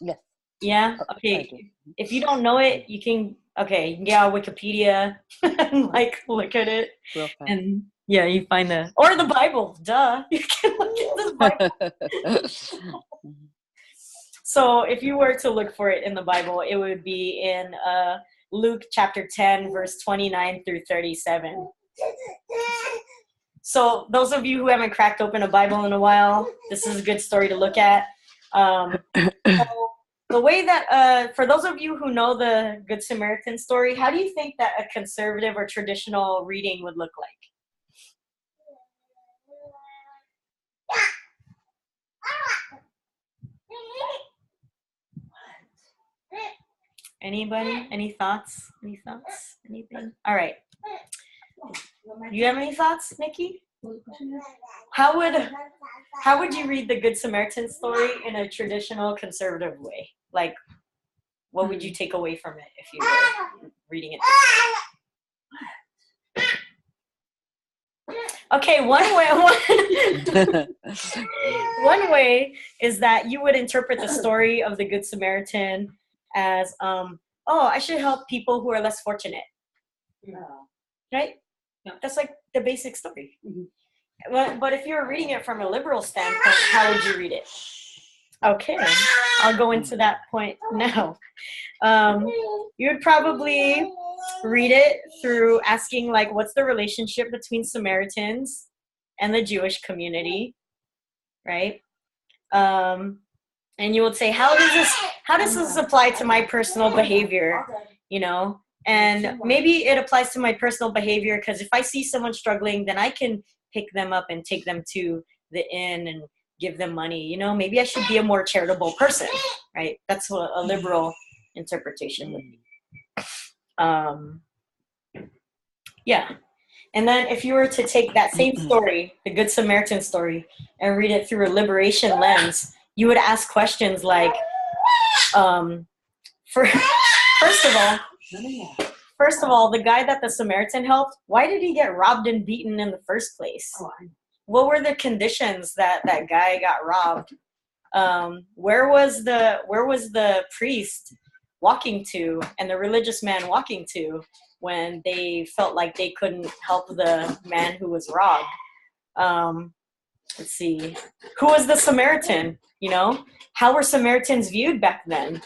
Speaker 4: Yes.
Speaker 1: Yeah? Okay. If you don't know it, you can get on Wikipedia and look at it.
Speaker 4: Real fast.
Speaker 1: And yeah, you find or the Bible, duh. You can look at the Bible. So if you were to look for it in the Bible, it would be in Luke chapter 10, verse 29 through 37. So those of you who haven't cracked open a Bible in a while, this is a good story to look at. So the way that, for those of you who know the Good Samaritan story, how do you think that a conservative or traditional reading would look like? Anybody? Any thoughts? Anything? All right. Do you have any thoughts, Nikki? How would you read the Good Samaritan story in a traditional conservative way? Like, what would you take away from it if you were reading it? Okay, one way is that you would interpret the story of the Good Samaritan as, I should help people who are less fortunate. Right?
Speaker 3: Yeah.
Speaker 1: That's like the basic story. Mm-hmm. But if you were reading it from a liberal standpoint, how would you read it? Okay, I'll go into that point now. You would probably read it through asking, like, what's the relationship between Samaritans and the Jewish community, right? And you would say, how does this apply to my personal behavior, And maybe it applies to my personal behavior because if I see someone struggling, then I can pick them up and take them to the inn and give them money. Maybe I should be a more charitable person, right? That's what a liberal interpretation would be. Yeah. And then if you were to take that same story, the Good Samaritan story, and read it through a liberation lens, you would ask questions like, for first of all, the guy that the Samaritan helped, why did he get robbed and beaten in the first place? What were the conditions that that guy got robbed? Where was the priest walking to and the religious man walking to when they felt like they couldn't help the man who was robbed? Let's see, who was the Samaritan? You know, how were Samaritans viewed back then?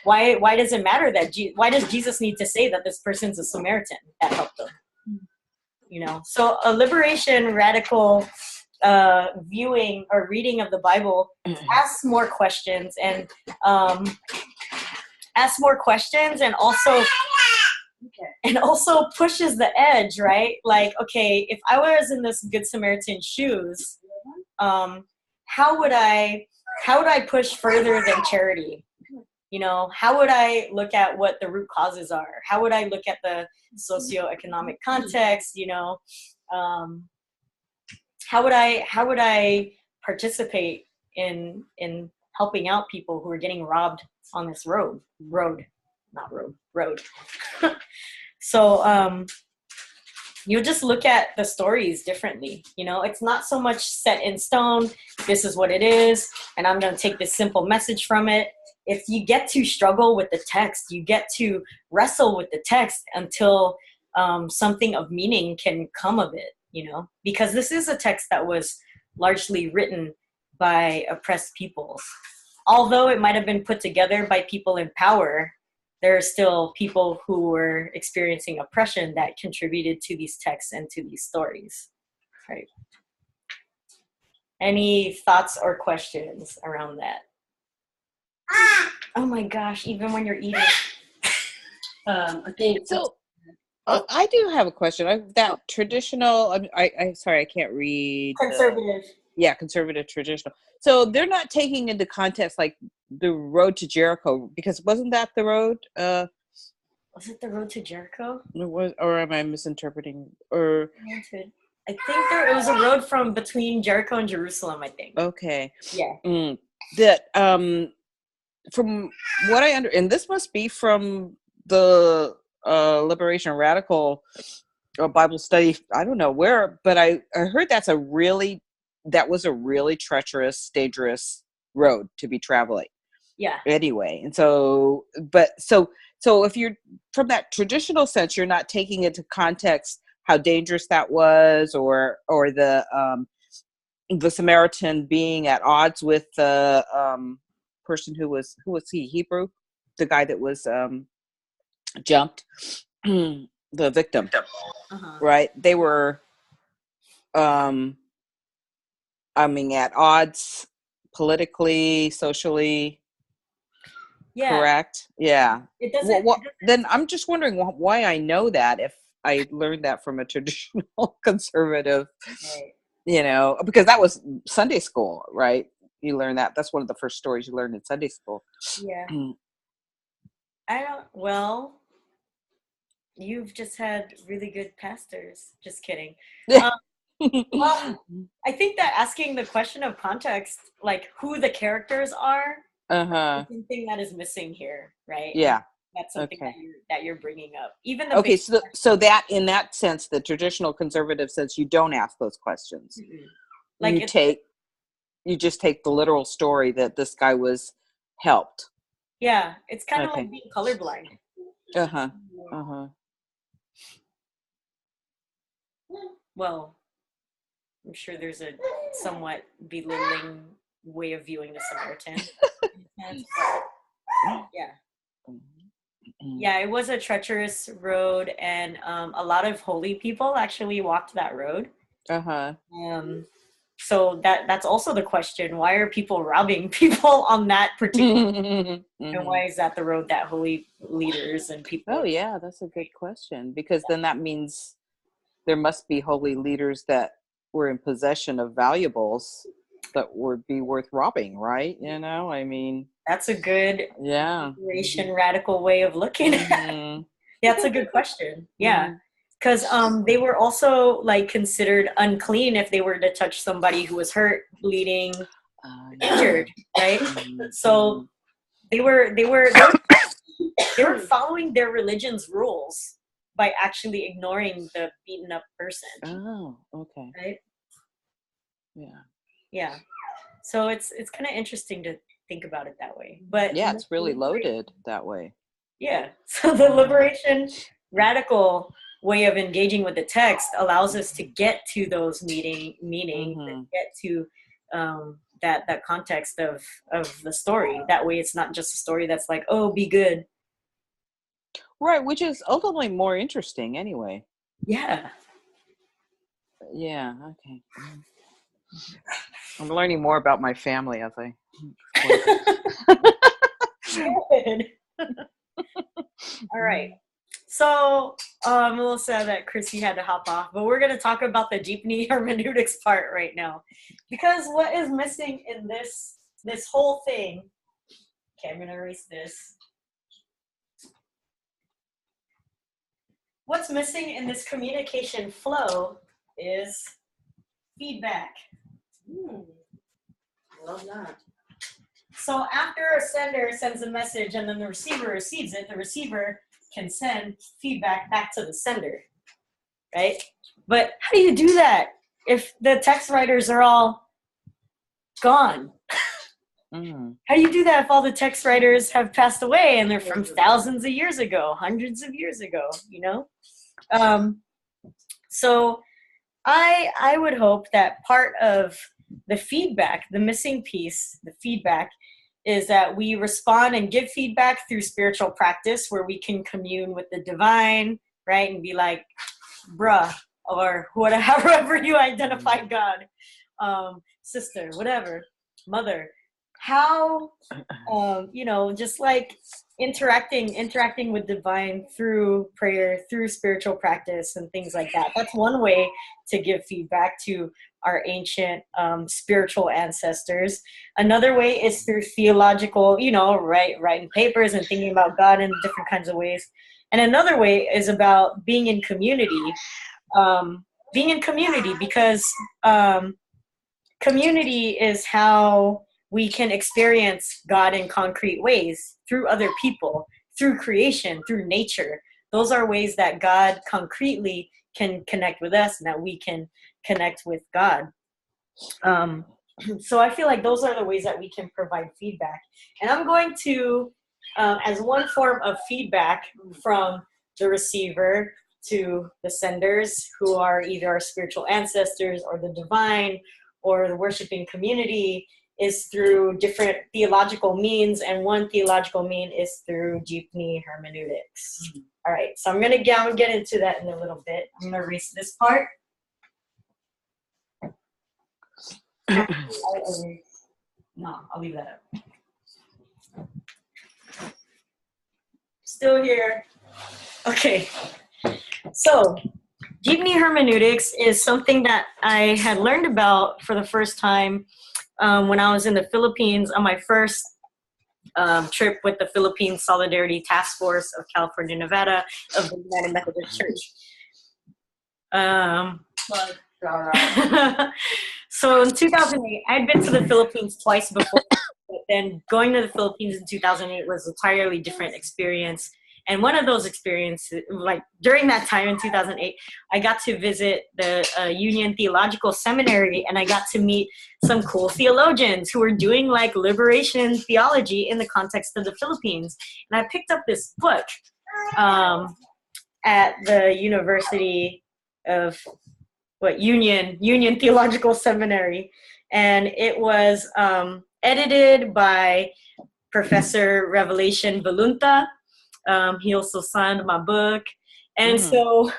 Speaker 1: Why does it matter that why does Jesus need to say that this person's a Samaritan that helped them? You know, so a liberation radical viewing or reading of the Bible asks more questions and also pushes the edge, right? Like, okay, if I was in this Good Samaritan shoes, how would I push further than charity? You know, how would I look at what the root causes are? How would I look at the socioeconomic context? You know, how would I participate in helping out people who are getting robbed on this road? So you'll just look at the stories differently. You know, it's not so much set in stone. This is what it is, and I'm going to take this simple message from it. If you get to struggle with the text, you get to wrestle with the text until something of meaning can come of it, you know, because this is a text that was largely written by oppressed peoples. Although it might have been put together by people in power, there are still people who were experiencing oppression that contributed to these texts and to these stories, right? Any thoughts or questions around that? Oh my gosh, even when you're eating.
Speaker 5: I think
Speaker 4: So I do have a question. That traditional, I'm sorry, I can't read.
Speaker 1: Conservative.
Speaker 4: Yeah, conservative traditional. So they're not taking into context like the road to Jericho, because wasn't that the road?
Speaker 1: Was it the road to Jericho?
Speaker 4: It was, or am I misinterpreting? Or
Speaker 1: I think it was a road from between Jericho and Jerusalem, I think.
Speaker 4: okay,
Speaker 1: Yeah.
Speaker 4: that from what I and this must be from the Liberation Radical Bible study. I don't know where, but I heard that was a really treacherous, dangerous road to be traveling.
Speaker 1: Yeah.
Speaker 4: Anyway, and so if you're from that traditional sense, you're not taking into context how dangerous that was, or the Samaritan being at odds with the person who was he, Hebrew, the guy that was jumped, the victim, right? They were at odds politically, socially.
Speaker 1: Yeah.
Speaker 4: Correct. Yeah.
Speaker 1: It doesn't.
Speaker 4: Then I'm just wondering why I know that if I learned that from a traditional conservative,
Speaker 1: Right.
Speaker 4: you know, because that was Sunday school, right? You learn that. That's one of the first stories you learn in Sunday school.
Speaker 1: Yeah. Well, you've just had really good pastors. Just kidding. Well, I think that asking the question of context, like who the characters are, is something that is missing here, right?
Speaker 4: Yeah.
Speaker 1: That's something that you're bringing up. Even the
Speaker 4: so that in that sense, the traditional conservative sense, you don't ask those questions. Like you just take the literal story that this guy was helped.
Speaker 1: Yeah, it's kind of like being colorblind. Well, I'm sure there's a somewhat belittling way of viewing the Samaritan. Yeah, it was a treacherous road, and a lot of holy people actually walked that road. So that's also the question: why are people robbing people on that particular? And why is that the road that holy leaders and people?
Speaker 4: Oh yeah, that's a good question, because then that means there must be holy leaders that were in possession of valuables that would be worth robbing, right? You know, I mean,
Speaker 1: that's a good liberation radical way of looking at it. Yeah, that's a good question. Yeah. Because they were also like considered unclean if they were to touch somebody who was hurt, bleeding, injured, right? So they were following their religion's rules by actually ignoring the beaten up person.
Speaker 4: Oh, okay.
Speaker 1: Right?
Speaker 4: Yeah.
Speaker 1: Yeah. So it's kind of interesting to think about it that way. But
Speaker 4: Yeah, it's really loaded that way.
Speaker 1: Yeah. So the liberation radical way of engaging with the text allows us to get to those meanings, and get to that context of the story. That way it's not just a story that's like, oh, be good.
Speaker 4: Right, which is ultimately more interesting anyway.
Speaker 1: Yeah.
Speaker 4: Yeah, okay. I'm learning more about my family as I
Speaker 1: Good. All right. So Melissa said that Chrissy had to hop off, but we're going to talk about the jeepney hermeneutics part right now, because what is missing in this whole thing? Okay, I'm going to erase this. What's missing in this communication flow is feedback.
Speaker 3: Love that.
Speaker 1: So after a sender sends a message and then the receiver receives it, the receiver can send feedback back to the sender, right? But how do you do that if the text writers are all gone? How do you do that if all the text writers have passed away and they're from thousands of years ago, hundreds of years ago, you know? So I would hope that part of the feedback, the missing piece, the feedback, is that we respond and give feedback through spiritual practice where we can commune with the divine, right? And be like, bruh, or whatever, however you identify God, sister, whatever, mother. How, just like interacting with divine through prayer, through spiritual practice and things like that. That's one way to give feedback to our ancient spiritual ancestors. Another way is through theological, writing papers and thinking about God in different kinds of ways. And another way is about being in community. Because community is how we can experience God in concrete ways, through other people, through creation, through nature. Those are ways that God concretely can connect with us and that we can connect with God. So I feel like those are the ways that we can provide feedback. And I'm going to, as one form of feedback from the receiver to the senders, who are either our spiritual ancestors or the divine or the worshiping community, is through different theological means, and one theological mean is through jeepney hermeneutics. All right, so I'm gonna get into that in a little bit. I'm gonna erase this part. No, I'll leave that up. Still here. Okay, so jeepney hermeneutics is something that I had learned about for the first time when I was in the Philippines on my first trip with the Philippine Solidarity Task Force of California, Nevada of the United Methodist Church. So in 2008, I'd been to the Philippines twice before, but then going to the Philippines in 2008 was an entirely different experience. And one of those experiences, like during that time in 2008, I got to visit the Union Theological Seminary, and I got to meet some cool theologians who were doing like liberation theology in the context of the Philippines. And I picked up this book at the University of Union Theological Seminary, and it was edited by Professor Revelation Volunta. He also signed my book, and so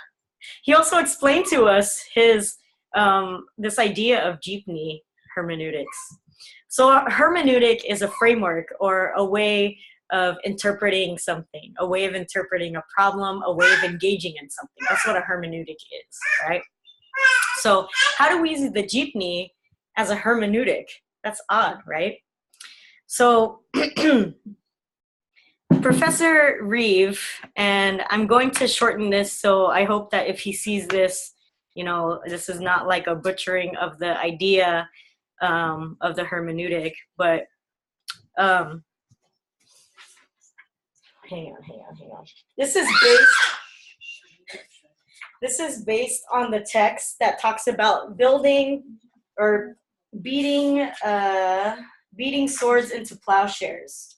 Speaker 1: he also explained to us his this idea of jeepney hermeneutics. So a hermeneutic is a framework or a way of interpreting something, a way of interpreting a problem, a way of engaging in something. That's what a hermeneutic is, right? So how do we use the jeepney as a hermeneutic? That's odd, right? So Professor Reeve, and I'm going to shorten this, so I hope that if he sees this, this is not like a butchering of the idea. of the hermeneutic. But hang on. This is based on the text that talks about building or beating swords into plowshares.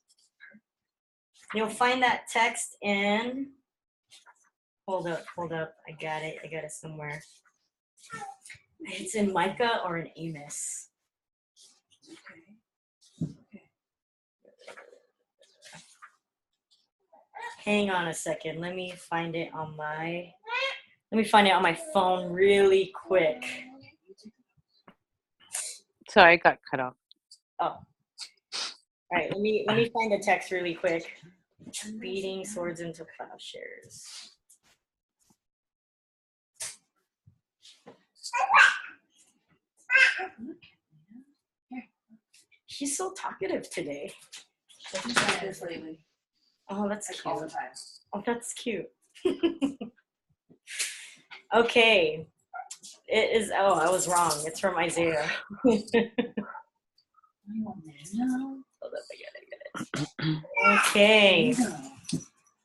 Speaker 1: You'll find that text in, hold up, I got it somewhere. It's in Micah or in Amos. Hang on a second, let me find it on my phone really quick.
Speaker 4: Sorry, I got cut off.
Speaker 1: Oh. All right, let me find the text really quick. Beating swords into plowshares. She's so talkative today. Oh, that's cute. Oh, that's cute. Okay. It is, oh, I was wrong. It's from Isaiah. Hold up, I get it. Okay.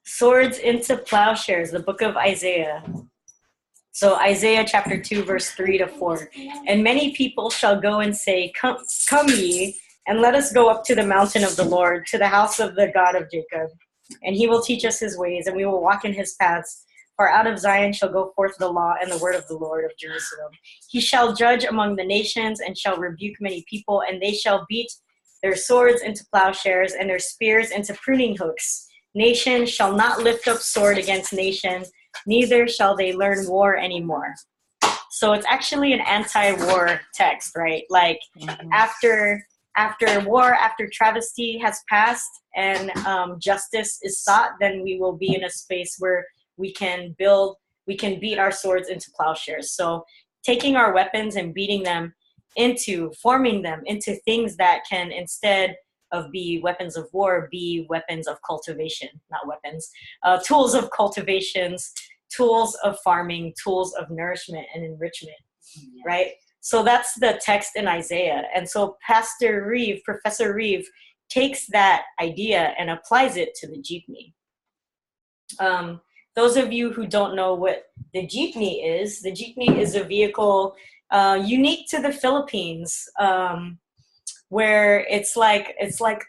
Speaker 1: Swords into plowshares, the book of Isaiah. So Isaiah chapter 2, verse 3-4. And many people shall go and say, come ye, and let us go up to the mountain of the Lord, to the house of the God of Jacob. And he will teach us his ways, and we will walk in his paths. For out of Zion shall go forth the law and the word of the Lord of Jerusalem. He shall judge among the nations, and shall rebuke many people, and they shall beat their swords into plowshares, and their spears into pruning hooks. Nation shall not lift up sword against nation, neither shall they learn war anymore. So it's actually an anti-war text, right? Like after war, after travesty has passed and justice is sought, then we will be in a space where we can beat our swords into plowshares. So taking our weapons and beating them forming them into things that can, instead of be weapons of war, be weapons of cultivation, not weapons, tools of cultivations, tools of farming, tools of nourishment and enrichment, right? So that's the text in Isaiah. And so Professor Reeve takes that idea and applies it to the jeepney. Those of you who don't know what the jeepney is a vehicle unique to the Philippines, where it's like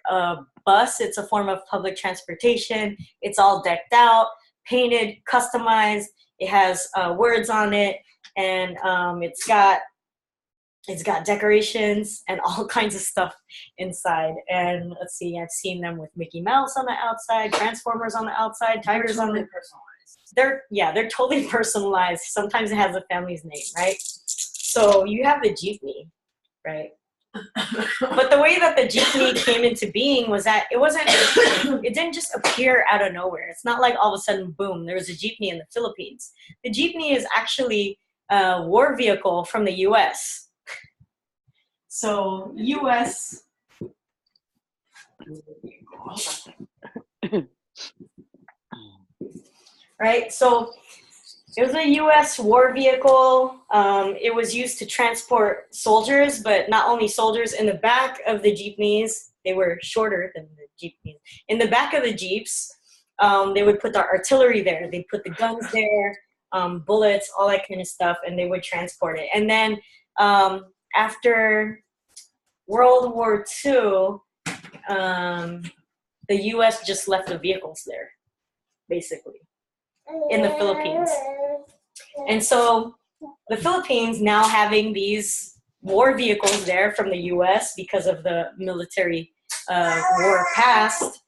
Speaker 1: a bus. It's a form of public transportation. It's all decked out, painted, customized. It has words on it, and it's got decorations and all kinds of stuff inside. And let's see, I've seen them with Mickey Mouse on the outside, Transformers on the outside, tigers on the personalized. They're totally personalized. Sometimes it has a family's name, right? So you have the jeepney, right? But the way that the jeepney came into being was that it didn't just appear out of nowhere. It's not like all of a sudden, boom, there was a jeepney in the Philippines. The jeepney is actually a war vehicle from the U.S. So U.S. Right? So it was a U.S. war vehicle. It was used to transport soldiers, but not only soldiers. In the back of the jeepneys, they were shorter than the jeepneys. In the back of the jeeps, they would put the artillery there. They put the guns there, bullets, all that kind of stuff, and they would transport it. And then after World War II, the U.S. just left the vehicles there, basically, in the Philippines. And so the Philippines, now having these war vehicles there from the U.S. because of the military war past,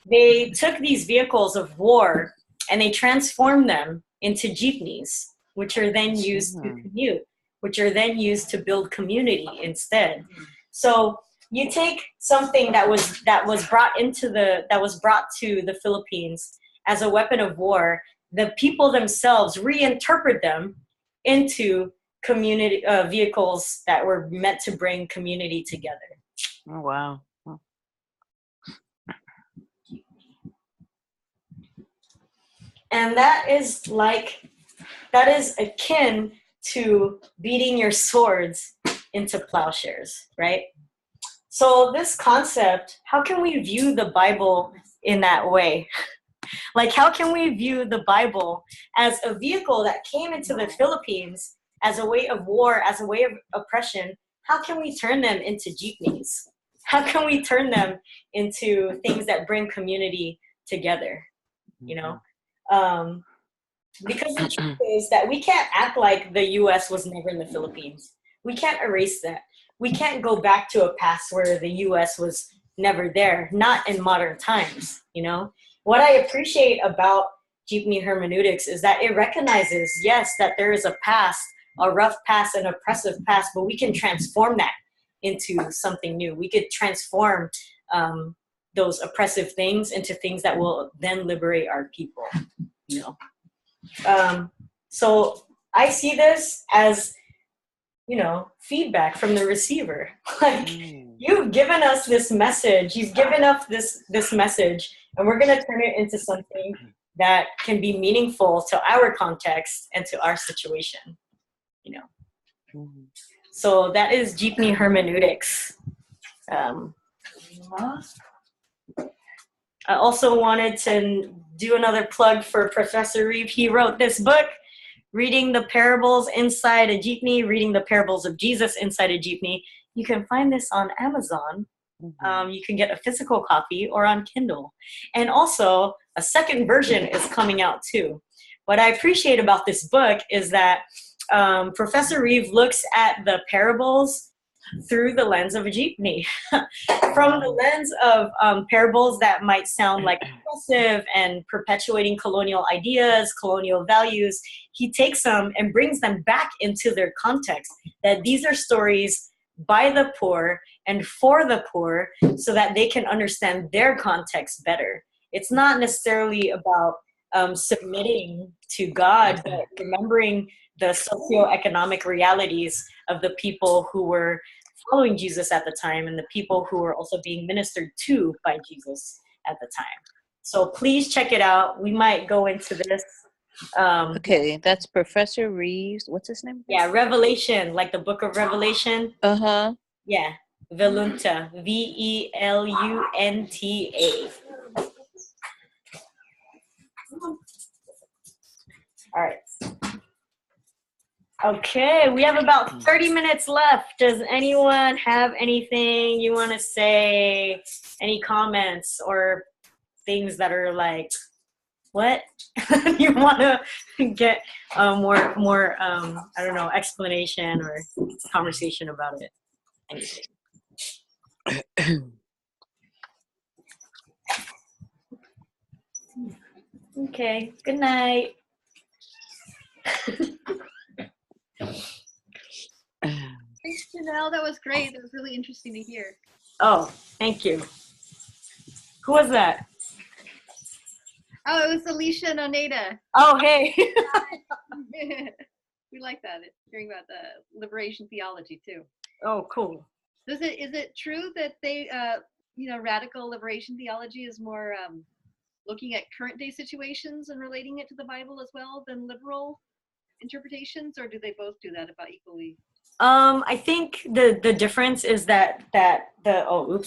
Speaker 1: they took these vehicles of war and they transformed them into jeepneys, which are then used to commute, which are then used to build community instead. So you take something that was brought to the Philippines as a weapon of war. The people themselves reinterpret them into community vehicles that were meant to bring community together.
Speaker 4: Oh, wow. Oh.
Speaker 1: And that is akin to beating your swords into plowshares, right? So this concept, how can we view the Bible in that way? Like, how can we view the Bible as a vehicle that came into the Philippines as a way of war, as a way of oppression? How can we turn them into jeepneys? How can we turn them into things that bring community together? You know, because the truth is that we can't act like the U.S. was never in the Philippines. We can't erase that. We can't go back to a past where the U.S. was never there, not in modern times, you know? What I appreciate about Jeepney hermeneutics is that it recognizes, yes, that there is a past, a rough past, an oppressive past, but we can transform that into something new. We could transform those oppressive things into things that will then liberate our people, you know? So I see this as, you know, feedback from the receiver. Like, you've given us this message, you've given us this message, and we're going to turn it into something that can be meaningful to our context and to our situation, you know. So that is Jeepney hermeneutics. I also wanted to do another plug for Professor Reeve. He wrote this book, Reading the Parables Inside a Jeepney, Reading the Parables of Jesus Inside a Jeepney. You can find this on Amazon. You can get a physical copy or on Kindle. And also, a second version is coming out too. What I appreciate about this book is that Professor Reeve looks at the parables through the lens of a jeepney. From the lens of parables that might sound like oppressive and perpetuating colonial ideas, colonial values, he takes them and brings them back into their context, that these are stories by the poor and for the poor so that they can understand their context better. It's not necessarily about submitting to God, but remembering the socioeconomic realities of the people who were following Jesus at the time and the people who were also being ministered to by Jesus at the time. So please check it out. We might go into this.
Speaker 6: Okay, that's Professor Reeves. What's his name?
Speaker 1: Yeah, Revelation, like the book of Revelation.
Speaker 6: Uh-huh.
Speaker 1: Yeah, Velunta, Velunta. All right. Okay, we have about 30 minutes left. Does anyone have anything you want to say? Any comments or things that are like, what? You want to get more I don't know, explanation or conversation about it? Anything. Okay, good night.
Speaker 7: Thanks, Janelle. That was great. That was really interesting to hear.
Speaker 1: Oh, thank you. Who was that?
Speaker 7: Oh, it was Alicia and Oneda.
Speaker 1: Oh, hey.
Speaker 7: We like that. Hearing about the liberation theology too.
Speaker 1: Oh, cool.
Speaker 7: Is it true that they, radical liberation theology is more looking at current day situations and relating it to the Bible as well than liberal interpretations, or do they both do that about equally?
Speaker 1: I think the difference is that I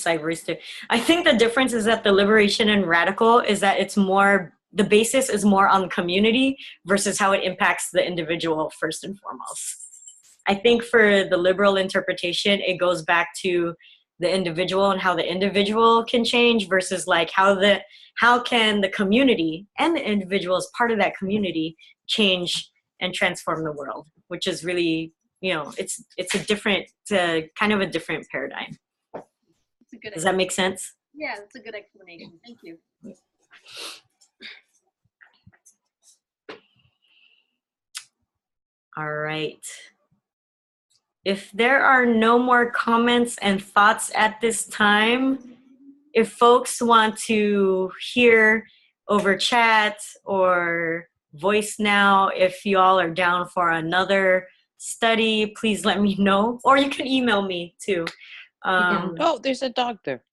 Speaker 1: erased it. I think the difference is that the liberation and radical is that it's more, the basis is more on community versus how it impacts the individual first and foremost. I think for the liberal interpretation, it goes back to the individual and how the individual can change versus like how can the community and the individual as part of that community change and transform the world, which is really, it's a different, kind of a different paradigm. Does that make sense?
Speaker 7: Yeah, that's a good explanation. Thank you.
Speaker 1: All right. If there are no more comments and thoughts at this time, if folks want to hear over chat or voice now, if y'all are down for another study, please let me know. Or you can email me too.
Speaker 6: Oh, there's a dog there.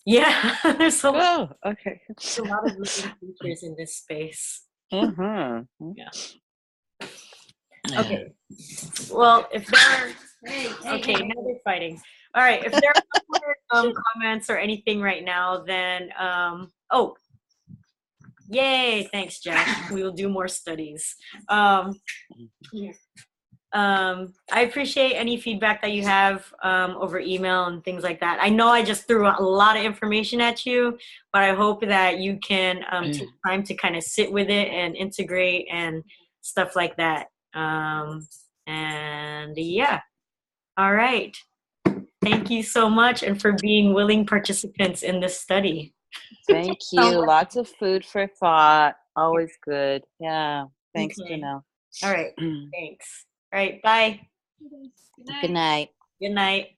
Speaker 1: Yeah, there's a
Speaker 6: Oh, okay.
Speaker 1: lot of living creatures in this space.
Speaker 6: Uh-huh.
Speaker 1: Yeah. Okay. Well, if there are Okay, now they're fighting. All right, if there are no more comments or anything right now, then oh, yay! Thanks, Jack. We will do more studies. I appreciate any feedback that you have over email and things like that. I know I just threw a lot of information at you, but I hope that you can take time to kind of sit with it and integrate and stuff like that. And yeah, all right. Thank you so much and for being willing participants in this study.
Speaker 6: Thank you. Lots of food for thought. Always good. Yeah. Thanks,
Speaker 1: Okay.
Speaker 6: Janelle.
Speaker 1: All right. Thanks. All right. Bye.
Speaker 6: Good night.
Speaker 1: Good night.